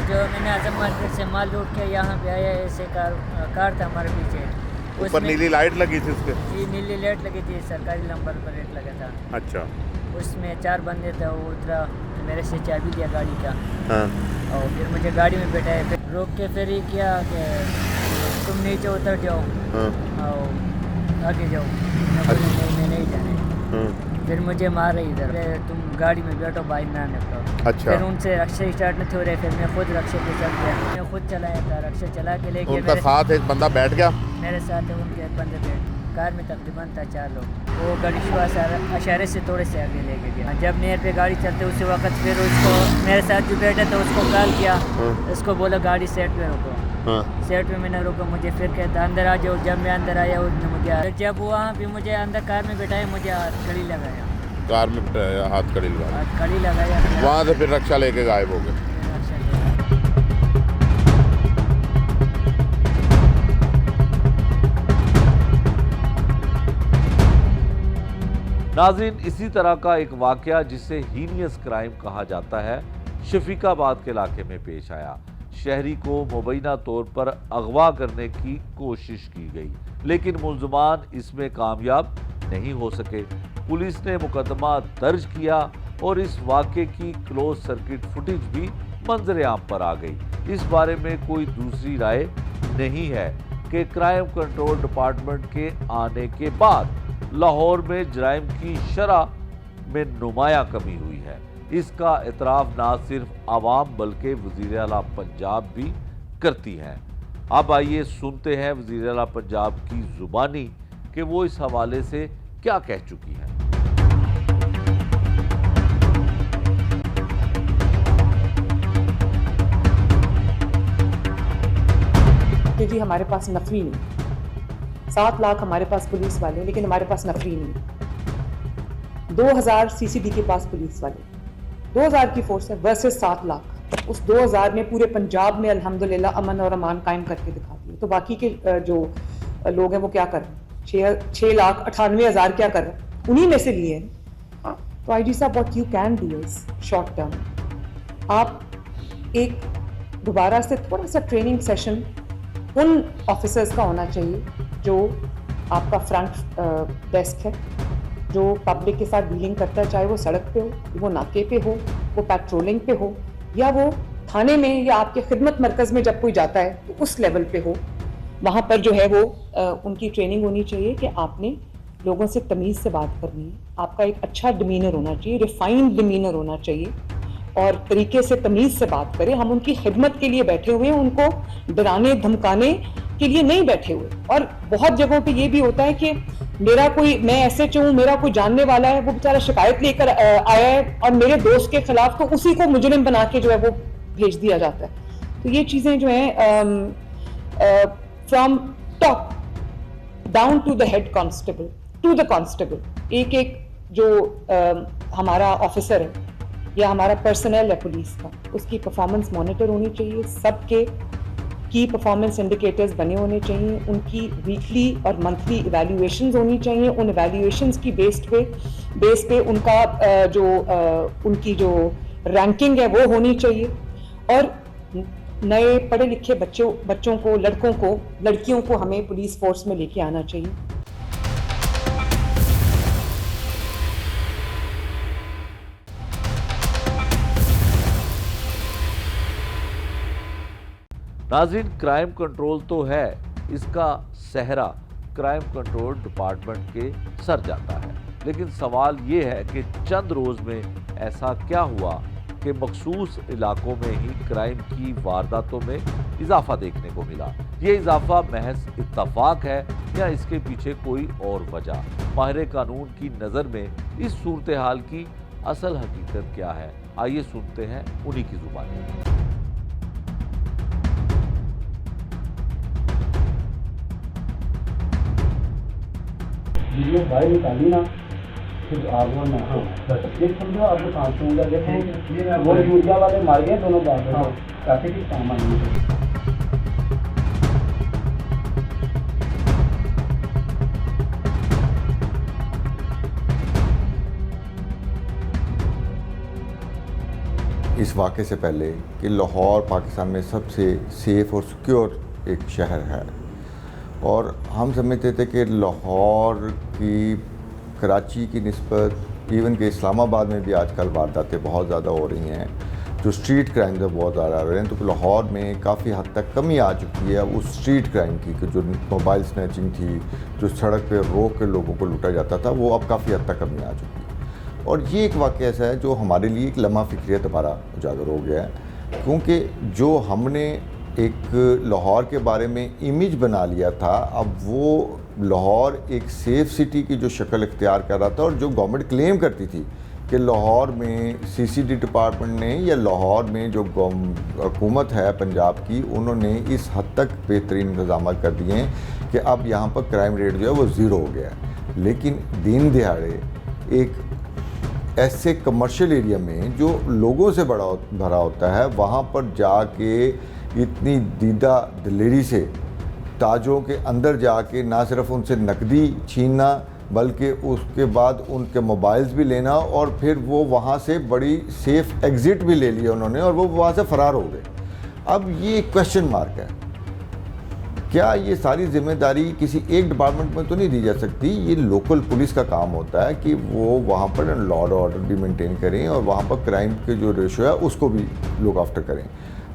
जो मैंने आजम मार्केट से माल लूट के यहाँ पे आया, ऐसे कार था हमारे पीछे, ऊपर नीली लाइट लगी थी उसके? जी नीली लाइट लगी थी, सरकारी नंबर पर रेट लगा था। अच्छा। उसमें 4 बंदे थे, वो उतरा, मेरे से चाबी दिया गाड़ी का। हाँ। और फिर मुझे गाड़ी में बैठाया, फिर रोक के फिर ये किया कि तुम नीचे उतर जाओ। हाँ। और आगे जाओ। मैं नहीं जाने। फिर मुझे मारे इधर, तुम गाड़ी में बैठो, बाहर ना निकलो। अच्छा। फिर उनसे रक्षा स्टार्ट नहीं हो रहे, फिर मैं खुद रक्षा पे चल गया, मैं खुद चलाया था, रक्षा चला के ले गया। उनका साथ एक बंदा बैठ गया? मेरे साथ उनके एक बंदे बैठ, कार में तकरीबन था 4 लोग। वो गाड़ी इशारे से थोड़े से आगे लेके गया। जब नहर पे गाड़ी चलते उसी वक्त फिर उसको, मेरे साथ जो बैठा था उसको कॉल किया, उसको बोला गाड़ी सेट पे रोको। सेट पे मैंने रोका, मुझे फिर कहता अंदर आ जाओ। जब मैं अंदर आया उसने मुझे, जब वहाँ पे मुझे अंदर कार में बैठाया, मुझे गड़ी लगाया। कार में हाथ कड़ी लगा कड़ी लगाया वहाँ से फिर रक्षा लेके गायब हो गए। नाज़रीन, इसी तरह का एक वाकया जिसे हीनियस क्राइम कहा जाता है शफीकाबाद के इलाके में पेश आया। शहरी को मुबैना तौर पर अगवा करने की कोशिश की गई, लेकिन मुल्ज़मान इसमें कामयाब नहीं हो सके। पुलिस ने मुकदमा दर्ज किया और इस वाकये की क्लोज सर्किट फुटेज भी मंजर आम पर आ गई। इस बारे में कोई दूसरी राय नहीं है कि क्राइम कंट्रोल डिपार्टमेंट के आने के बाद लाहौर में जराइम की शरह में नुमाया कमी हुई है। इसका इतराफ़ ना सिर्फ आवाम बल्कि वज़ीर आला पंजाब भी करती हैं। अब आइए सुनते हैं वज़ीर आला पंजाब की ज़ुबानी कि वो इस हवाले से क्या कह चुकी हैं। जी हमारे पास नफरी नहीं, 7 लाख हमारे पास पुलिस वाले, लेकिन हमारे पास नफरी नहीं। 2000 सीसीडी के पास पुलिस वाले, 2000 की फोर्स है वर्सेस 7 लाख। उस 2000 ने पूरे पंजाब में अल्हम्दुलिल्लाह अमन और अमान कायम करके दिखा दिए। तो बाकी के जो लोग हैं वो क्या कर रहे हैं? 6,98,000 क्या कर रहे हैं? उन्हीं में से लिए हैं। तो आईजी साहब, what you can do is short term, आप एक दोबारा से थोड़ा सा ट्रेनिंग सेशन उन ऑफिसर्स का होना चाहिए जो आपका फ्रंट डेस्क है, जो पब्लिक के साथ डीलिंग करता है, चाहे वो सड़क पे हो, वो नाके पे हो, वो पेट्रोलिंग पे हो, या वो थाने में या आपके खिदमत मरकज़ में जब कोई जाता है तो उस लेवल पे हो। वहाँ पर जो है वो उनकी ट्रेनिंग होनी चाहिए कि आपने लोगों से तमीज़ से बात करनी है, आपका एक अच्छा डिमीनर होना चाहिए, रिफाइंड डिमीनर होना चाहिए और तरीके से तमीज़ से बात करें। हम उनकी खिदमत के लिए बैठे हुए हैं, उनको डराने धमकाने के लिए नहीं बैठे हुए। और बहुत जगहों पे ये भी होता है कि मैं एसएचओ हूँ, मेरा कोई जानने वाला है, वो बेचारा शिकायत लेकर आया है और मेरे दोस्त के खिलाफ, तो उसी को मुजरिम बना के जो है वो भेज दिया जाता है। तो ये चीज़ें जो हैं from top down to the head constable to the constable, एक एक जो हमारा ऑफिसर है या हमारा पर्सनल है पुलिस का, उसकी परफॉर्मेंस मॉनिटर होनी चाहिए, सबके की परफॉर्मेंस इंडिकेटर्स बने होने चाहिए, उनकी वीकली और मंथली इवैल्यूएशंस होनी चाहिए। उन इवैल्यूएशंस की बेस पे उनका उनकी जो रैंकिंग है वो होनी चाहिए। और नए पढ़े लिखे बच्चों को, लड़कों को, लड़कियों को हमें पुलिस फोर्स में लेके आना चाहिए। नाज़रीन, क्राइम कंट्रोल तो है, इसका सहरा क्राइम कंट्रोल डिपार्टमेंट के सर जाता है, लेकिन सवाल ये है कि चंद रोज़ में ऐसा क्या हुआ कि मखसूस इलाकों में ही क्राइम की वारदातों में इजाफा देखने को मिला। ये इजाफा महज इत्तफाक है या इसके पीछे कोई और वजह? माहिर कानून की नज़र में इस सूरत हाल की असल हकीकत क्या है? आइए सुनते हैं उन्हीं की ज़ुबानी। वीडियो बाहर निकाली ना, फिर आग वो ना, बस एक समझो आपको सांस लूंगा। देखो वो यूरिया वाले मार गए दोनों बात, काफी की काम आई। इस वाक़े से पहले कि लाहौर पाकिस्तान में सबसे सेफ़ और सिक्योर एक शहर है, और हम समझते थे कि लाहौर की, कराची की निस्बत इवन कि इस्लामाबाद में भी आजकल वारदातें बहुत ज़्यादा हो रही हैं, जो स्ट्रीट क्राइम है बहुत ज़्यादा हो रहे हैं। तो लाहौर में काफ़ी हद तक कमी आ चुकी है उस स्ट्रीट क्राइम की, कि जो मोबाइल स्नैचिंग थी, जो सड़क पे रोक के लोगों को लूटा जाता था, वो अब काफ़ी हद तक कमी आ चुकी है। और ये एक वाक़या ऐसा है जो हमारे लिए एक लम्हा फ़िक्रियत हमारा उजागर हो गया है, क्योंकि जो हमने एक लाहौर के बारे में इमेज बना लिया था, अब वो लाहौर एक सेफ़ सिटी की जो शक्ल इख्तियार कर रहा था, और जो गवर्नमेंट क्लेम करती थी कि लाहौर में सीसीडी डिपार्टमेंट ने या लाहौर में जो हुकूमत है पंजाब की, उन्होंने इस हद तक बेहतरीन इंतजाम कर दिए हैं कि अब यहाँ पर क्राइम रेट जो है वो ज़ीरो हो गया है। लेकिन दिन दिहाड़े एक ऐसे कमर्शियल एरिया में जो लोगों से भरा होता है, वहाँ पर जाके इतनी दीदा दिलेरी से ताजों के अंदर जाके ना सिर्फ उनसे नकदी छीनना बल्कि उसके बाद उनके मोबाइल्स भी लेना और फिर वो वहाँ से बड़ी सेफ एग्ज़िट भी ले लिया उन्होंने और वो वहाँ से फ़रार हो गए। अब ये क्वेश्चन मार्क है, क्या ये सारी जिम्मेदारी किसी एक डिपार्टमेंट में तो नहीं दी जा सकती? ये लोकल पुलिस का काम होता है कि वो वहाँ पर लॉ एंड ऑर्डर भी मेंटेन करें और वहाँ पर क्राइम के जो रेशो है उसको भी लुक आफ्टर करें।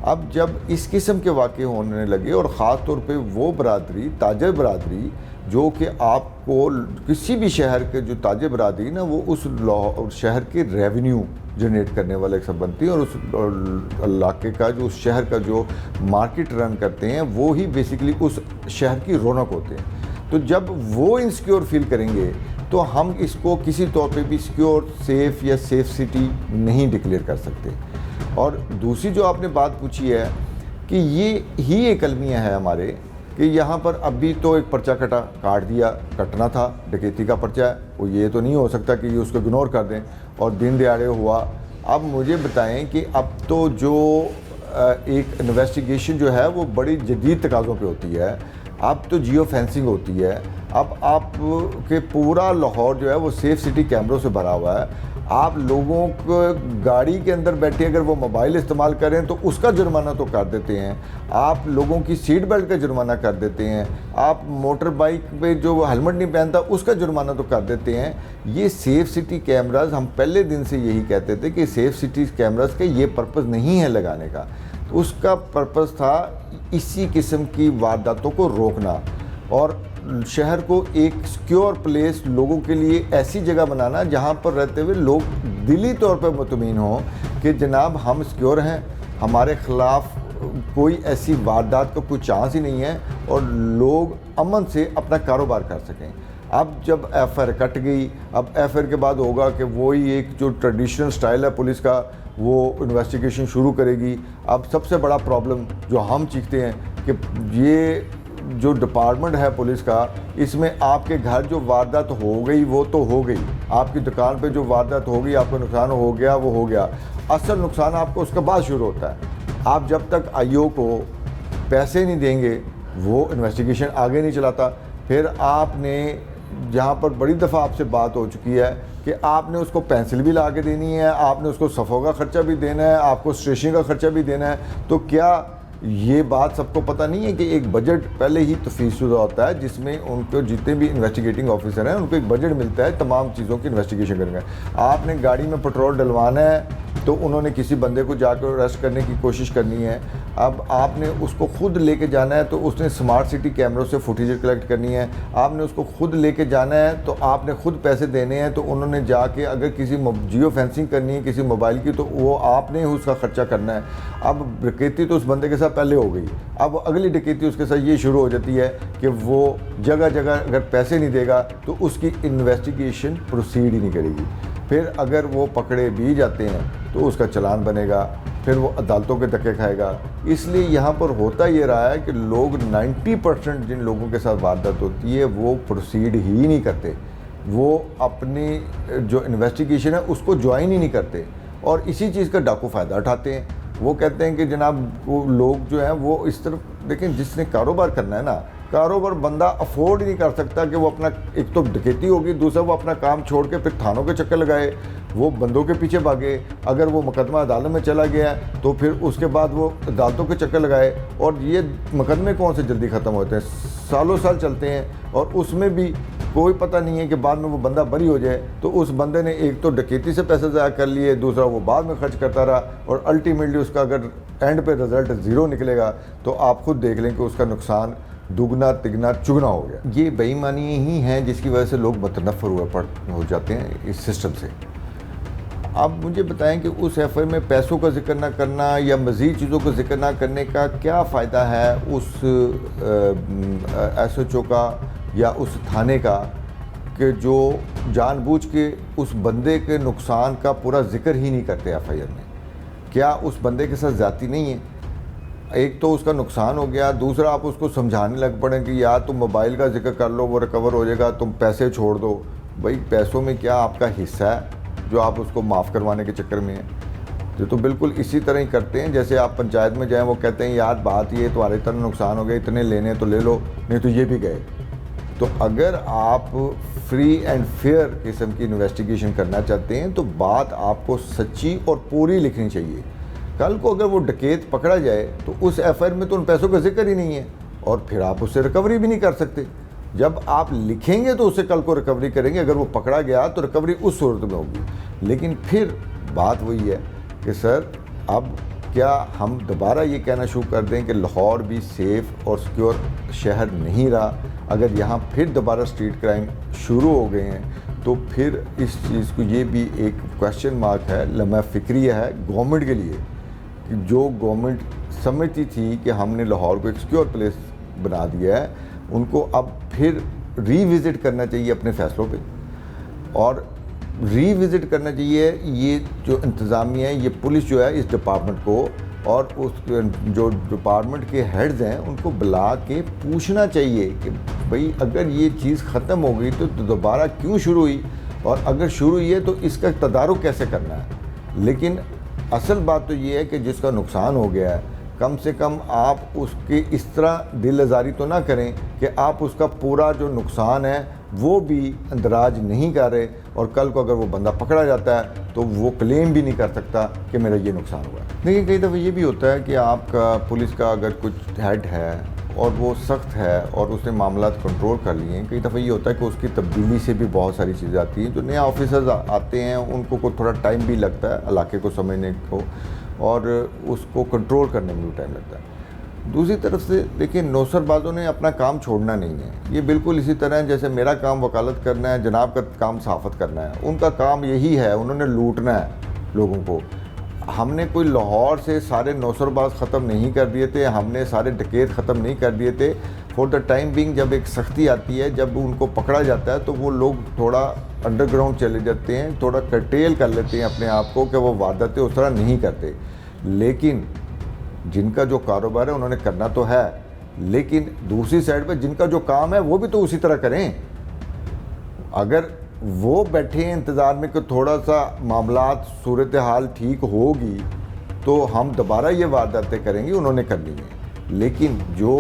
अब जब इस किस्म के वाक़े होने लगे और ख़ास तौर पे वो बरादरी, ताजर बरादरी, जो कि आपको किसी भी शहर के जो ताजर बरादरी ना वो उस शहर के रेवेन्यू जनरेट करने वाले सब बनती है और उस इलाके का जो उस शहर का जो मार्केट रन करते हैं वो ही बेसिकली उस शहर की रौनक होते हैं। तो जब वो इनसिक्योर फील करेंगे तो हम इसको किसी तौर पे भी सिक्योर, सेफ़ या सेफ सिटी नहीं डिक्लेयर कर सकते। और दूसरी जो आपने बात पूछी है कि ये ही एक अलमिया है हमारे कि यहाँ पर अभी तो एक पर्चा कटना था, डकैती का पर्चा है, वो ये तो नहीं हो सकता कि ये उसको इग्नोर कर दें और दिन दिहाड़े हुआ। अब मुझे बताएं कि अब तो जो एक इन्वेस्टिगेशन जो है वो बड़ी जदीद तकाज़ों पे होती है, अब तो जियो फेंसिंग होती है, अब आप के पूरा लाहौर जो है वो सेफ सिटी कैमरों से भरा हुआ है। आप लोगों को गाड़ी के अंदर बैठे अगर वो मोबाइल इस्तेमाल करें तो उसका जुर्माना तो कर देते हैं, आप लोगों की सीट बेल्ट का जुर्माना कर देते हैं, आप मोटर बाइक पे जो हेलमेट नहीं पहनता उसका जुर्माना तो कर देते हैं। ये सेफ सिटी कैमरास, हम पहले दिन से यही कहते थे कि सेफ सिटी कैमरास का ये पर्पज़ नहीं है लगाने का, तो उसका पर्पज़ था इसी किस्म की वारदातों को रोकना और शहर को एक सिक्योर प्लेस लोगों के लिए ऐसी जगह बनाना जहां पर रहते हुए लोग दिली तौर पर मुतमईन हों कि जनाब हम सिक्योर हैं, हमारे ख़िलाफ़ कोई ऐसी वारदात का कोई चांस ही नहीं है और लोग अमन से अपना कारोबार कर सकें। अब जब एफआईआर कट गई, अब एफआईआर के बाद होगा कि वही एक जो ट्रेडिशनल स्टाइल है पुलिस का वो इन्वेस्टिगेशन शुरू करेगी। अब सबसे बड़ा प्रॉब्लम जो हम चीखते हैं कि ये जो डिपार्टमेंट है पुलिस का, इसमें आपके घर जो वारदात हो गई वो तो हो गई, आपकी दुकान पे जो वारदात हो गई, आपका नुकसान हो गया वो हो गया, असल नुकसान आपको उसके बाद शुरू होता है। आप जब तक आईओ को पैसे नहीं देंगे वो इन्वेस्टिगेशन आगे नहीं चलाता। फिर आपने जहाँ पर बड़ी दफ़ा आपसे बात हो चुकी है कि आपने उसको पेंसिल भी ला के देनी है, आपने उसको सफ़ों का ख़र्चा भी देना है, आपको स्टेशनरी का ख़र्चा भी देना है, तो क्या ये बात सबको पता नहीं है कि एक बजट पहले ही तफवीज़शुदा होता है जिसमें उनको जितने भी इन्वेस्टिगेटिंग ऑफिसर हैं उनको एक बजट मिलता है तमाम चीज़ों की इन्वेस्टिगेशन करने का। आपने गाड़ी में पेट्रोल डलवाना है तो उन्होंने किसी बंदे को जाकर अरेस्ट करने की कोशिश करनी है, अब आपने उसको खुद लेके जाना है तो उसने स्मार्ट सिटी कैमरों से फुटेज कलेक्ट करनी है, आपने उसको खुद लेके जाना है तो आपने खुद पैसे देने हैं, तो उन्होंने जाके अगर किसी जियो फेंसिंग करनी है किसी मोबाइल की तो वो आपने उसका ख़र्चा करना है। अब डकैती तो उस बंदे के साथ पहले हो गई, अब अगली डकैती उसके साथ ये शुरू हो जाती है कि वो जगह जगह अगर पैसे नहीं देगा तो उसकी इन्वेस्टिगेशन प्रोसीड ही नहीं करेगी। फिर अगर वो पकड़े भी जाते हैं तो उसका चालान बनेगा, फिर वो अदालतों के धक्के खाएगा। इसलिए यहाँ पर होता ये रहा है कि लोग 90% जिन लोगों के साथ वारदात होती है वो प्रोसीड ही नहीं करते, वो अपनी जो इन्वेस्टिगेशन है उसको ज्वाइन ही नहीं करते और इसी चीज़ का डाकू फ़ायदा उठाते हैं। वो कहते हैं कि जनाब वो लोग जो हैं वो इस तरफ देखें, जिसने कारोबार करना है ना, कारोबार बंदा अफोर्ड ही नहीं कर सकता कि वो अपना, एक तो डकैती होगी, दूसरा वो अपना काम छोड़ के फिर थानों के चक्कर लगाए, वो बंदों के पीछे भागे, अगर वो मुकदमा अदालत में चला गया तो फिर उसके बाद वो अदालतों के चक्कर लगाए। और ये मुकदमे कौन से जल्दी ख़त्म होते हैं, सालों साल चलते हैं और उसमें भी कोई पता नहीं है कि बाद में वो बंदा बरी हो जाए। तो उस बंदे ने एक तो डकैती से पैसे ज़ाया कर लिए, दूसरा वो बाद में खर्च करता रहा और अल्टीमेटली उसका अगर एंड पे रिज़ल्ट ज़ीरो निकलेगा तो आप खुद देख लें कि उसका नुकसान दुगना तिगना चुगना हो गया। ये बेईमानी ही हैं जिसकी वजह से लोग मतनफ़र हो जाते हैं इस सिस्टम से। अब मुझे बताएं कि उस एफआईआर में पैसों का जिक्र ना करना या मज़ीद चीज़ों का जिक्र ना करने का क्या फ़ायदा है उस एसएचओ का या उस थाने का कि जो जानबूझ के उस बंदे के नुकसान का पूरा जिक्र ही नहीं करते एफआईआर में। क्या उस बंदे के साथ ज़्यादती नहीं है? एक तो उसका नुकसान हो गया, दूसरा आप उसको समझाने लग पड़े कि यार तुम मोबाइल का जिक्र कर लो वो रिकवर हो जाएगा, तुम पैसे छोड़ दो। भाई पैसों में क्या आपका हिस्सा है? जो आप उसको माफ़ करवाने के चक्कर में हैं। तो बिल्कुल इसी तरह ही करते हैं, जैसे आप पंचायत में जाएं, वो कहते हैं यार बात ये तुम्हारे इतना नुकसान हो गया, इतने लेने तो ले लो, नहीं तो ये भी गए। तो अगर आप फ्री एंड फेयर किस्म की इन्वेस्टिगेशन करना चाहते हैं तो बात आपको सच्ची और पूरी लिखनी चाहिए। कल को अगर वो डकैत पकड़ा जाए तो उस एफआईआर में तो उन पैसों का जिक्र ही नहीं है, और फिर आप उससे रिकवरी भी नहीं कर सकते। जब आप लिखेंगे तो उससे कल को रिकवरी करेंगे, अगर वो पकड़ा गया तो रिकवरी उस सूरत में होगी। लेकिन फिर बात वही है कि सर अब क्या हम दोबारा ये कहना शुरू कर दें कि लाहौर भी सेफ़ और सिक्योर शहर नहीं रहा? अगर यहाँ फिर दोबारा स्ट्रीट क्राइम शुरू हो गए हैं तो फिर इस चीज़ को ये भी एक क्वेश्चन मार्क है, लम्हा फ़िक्रिया है गवर्नमेंट के लिए, कि जो गवर्नमेंट समझती थी कि हमने लाहौर को एक सिक्योर प्लेस बना दिया है, उनको अब फिर रीविज़िट करना चाहिए अपने फ़ैसलों पे, और रीविज़िट करना चाहिए ये जो इंतज़ामिया है, ये पुलिस जो है इस डिपार्टमेंट को, और उस जो डिपार्टमेंट के हेड्स हैं उनको बुला के पूछना चाहिए कि भाई अगर ये चीज़ ख़त्म हो गई तो दोबारा क्यों शुरू हुई, और अगर शुरू हुई है तो इसका तदारुक कैसे करना है। लेकिन असल बात तो ये है कि जिसका नुकसान हो गया है, कम से कम आप उसके इस तरह दिल आज़ारी तो ना करें कि आप उसका पूरा जो नुकसान है वो भी अंदराज नहीं कर रहे, और कल को अगर वो बंदा पकड़ा जाता है तो वो क्लेम भी नहीं कर सकता कि मेरा ये नुकसान हुआ। लेकिन कई दफ़ा ये भी होता है कि आपका पुलिस का अगर कुछ हेड है और वो सख्त है और उसने मामला कंट्रोल कर लिए हैं, कई दफ़ा ये होता है कि उसकी तब्दीली से भी बहुत सारी चीज़ें आती हैं। जो नए ऑफिसर्स आते हैं उनको को थोड़ा टाइम भी लगता है इलाके को समझने को, और उसको कंट्रोल करने में भी टाइम लगता है। दूसरी तरफ से देखिए, नौसरबाजों ने अपना काम छोड़ना नहीं है। ये बिल्कुल इसी तरह है जैसे मेरा काम वकालत करना है, जनाब का काम सहाफ़त करना है, उनका काम यही है, उन्होंने लूटना है लोगों को। हमने कोई लाहौर से सारे नौसरबाज ख़त्म नहीं कर दिए थे, हमने सारे डकैत ख़त्म नहीं कर दिए थे। फॉर द टाइम बिंग जब एक सख्ती आती है, जब उनको पकड़ा जाता है तो वो लोग थोड़ा अंडरग्राउंड चले जाते हैं, थोड़ा कर्टेल कर लेते हैं अपने आप को कि वो वारदातें उस तरह नहीं करते। लेकिन जिनका जो कारोबार है उन्होंने करना तो है, लेकिन दूसरी साइड पे जिनका जो काम है वो भी तो उसी तरह करें। अगर वो बैठे हैं इंतज़ार में कि थोड़ा सा मामलात सूरत हाल ठीक होगी तो हम दोबारा ये वारदातें करेंगे, उन्होंने करनी है। लेकिन जो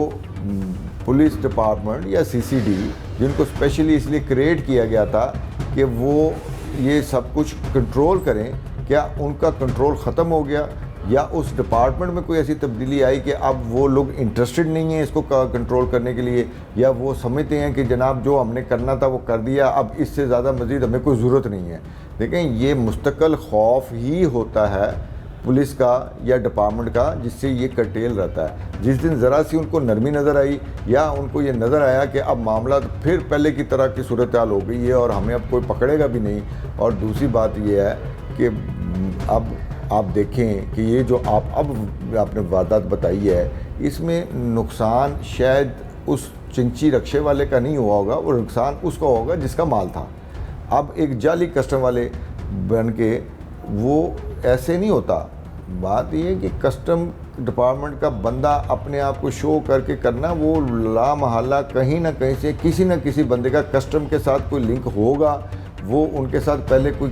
पुलिस डिपार्टमेंट या सीसीडी जिनको स्पेशली इसलिए क्रिएट किया गया था कि वो ये सब कुछ कंट्रोल करें, क्या उनका कंट्रोल ख़त्म हो गया, या उस डिपार्टमेंट में कोई ऐसी तब्दीली आई कि अब वो लोग इंटरेस्टेड नहीं हैं इसको कंट्रोल करने के लिए, या वो समझते हैं कि जनाब जो हमने करना था वो कर दिया, अब इससे ज़्यादा मज़ीद हमें कोई ज़रूरत नहीं है। देखें, ये मुस्तकिल खौफ ही होता है पुलिस का या डिपार्टमेंट का, जिससे ये कर्टेल रहता है। जिस दिन ज़रा सी उनको नरमी नज़र आई या उनको ये नज़र आया कि अब मामला फिर पहले की तरह की सूरत हाल हो गई है और हमें अब कोई पकड़ेगा भी नहीं, और दूसरी बात ये है कि अब आप देखें कि ये जो आपने वारदात बताई है, इसमें नुकसान शायद उस चिंची रक्शे वाले का नहीं हुआ होगा, वो नुकसान उसका होगा जिसका माल था। अब एक जाली कस्टम वाले बन के वो ऐसे नहीं होता। बात ये है कि कस्टम डिपार्टमेंट का बंदा अपने आप को शो करके करना, वो ला महल्ला कहीं ना कहीं से किसी न किसी बंदे का कस्टम के साथ कोई लिंक होगा, वो उनके साथ पहले कोई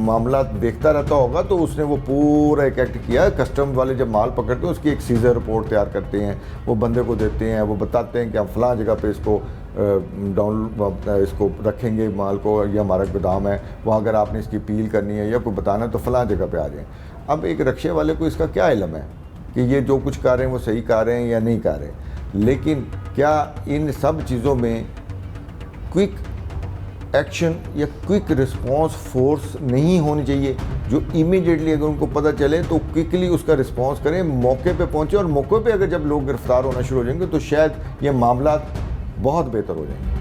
मामला देखता रहता होगा, तो उसने वो पूरा एक एक्ट किया। कस्टम वाले जब माल पकड़ते हैं उसकी एक सीजर रिपोर्ट तैयार करते हैं, वो बंदे को देते हैं, वो बताते हैं कि हम फ़लाँ जगह पे इसको इसको रखेंगे माल को, ये हमारा गोदाम है, वहाँ अगर आपने इसकी अपील करनी है या कोई बताना है तो फ़लाँ जगह पे आ जाएं। अब एक रक्शे वाले को इसका क्या इल्म है कि ये जो कुछ कर रहे हैं वो सही कर रहे हैं या नहीं कर रहे। लेकिन क्या इन सब चीज़ों में क्विक एक्शन या क्विक रिस्पांस फोर्स नहीं होनी चाहिए, जो इमीडिएटली अगर उनको पता चले तो क्विकली उसका रिस्पांस करें, मौके पे पहुंचे, और मौके पे अगर जब लोग गिरफ्तार होना शुरू हो जाएंगे तो शायद ये मामला बहुत बेहतर हो जाएंगे।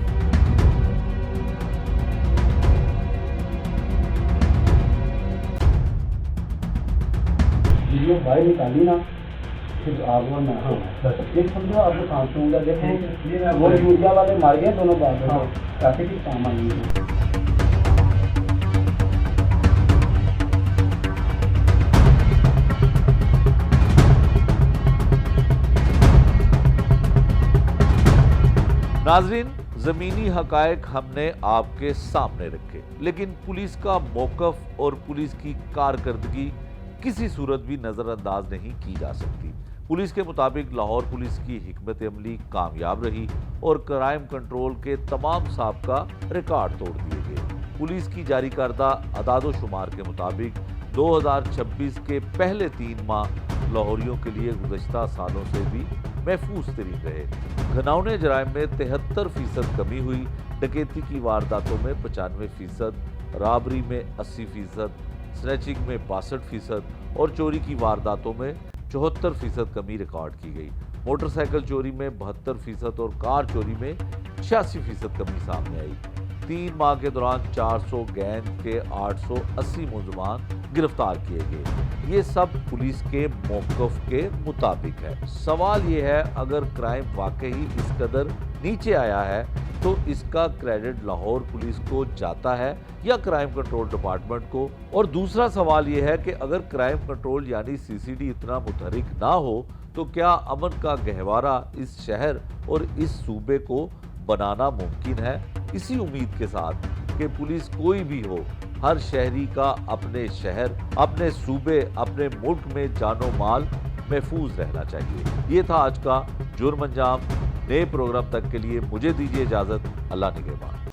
वीडियो बाहर निकाली ना, फिर आगवा में हाँ बस एक समझो आपको सांस लूँगा। देखो वो यूरिया वाले मार गए दोनों बात, हाँ काफ़ी की काम आई है। नाजरीन, ज़मीनी हकायक हमने आपके सामने रखे, लेकिन पुलिस का मौक़िफ़ और पुलिस की कारकर्दगी किसी सूरत भी नज़रअंदाज नहीं की जा सकती। पुलिस के मुताबिक लाहौर पुलिस की हिकमत अमली कामयाब रही और क्राइम कंट्रोल के तमाम साबका रिकॉर्ड तोड़ दिए गए। पुलिस की जारी करदा अदाद-ओ-शुमार के मुताबिक 2026 के पहले 3 माह लाहौरियों के लिए गुज़श्ता सालों से भी महफूज तरीन रहे। घिनौने जराइम में 73% कमी हुई, डकैती की वारदातों में 95%, राबरी में 80%, स्नैचिंग में 62% और चोरी की वारदातों में 74% कमी रिकॉर्ड की गई। मोटरसाइकिल चोरी में 72% और कार चोरी में 86% कमी सामने आई। 3 माह के दौरान 400 गैंग के 880 मुलजमान गिरफ्तार किए गए। ये सब पुलिस के मौक़िफ़ के मुताबिक है। सवाल ये है, अगर क्राइम वाकई इस कदर नीचे आया है तो इसका क्रेडिट लाहौर पुलिस को जाता है या क्राइम कंट्रोल डिपार्टमेंट को? और दूसरा सवाल ये है कि अगर क्राइम कंट्रोल यानी सीसीडी इतना मुतहरिक ना हो तो क्या अमन का गहवारा इस शहर और इस सूबे को बनाना मुमकिन है? इसी उम्मीद के साथ कि पुलिस कोई भी हो, हर शहरी का अपने शहर, अपने सूबे, अपने मुल्क में जानो माल महफूज रहना चाहिए। ये था आज का जुर्म अंजाम। नए प्रोग्राम तक के लिए मुझे दीजिए इजाज़त। अल्लाह निगहबान।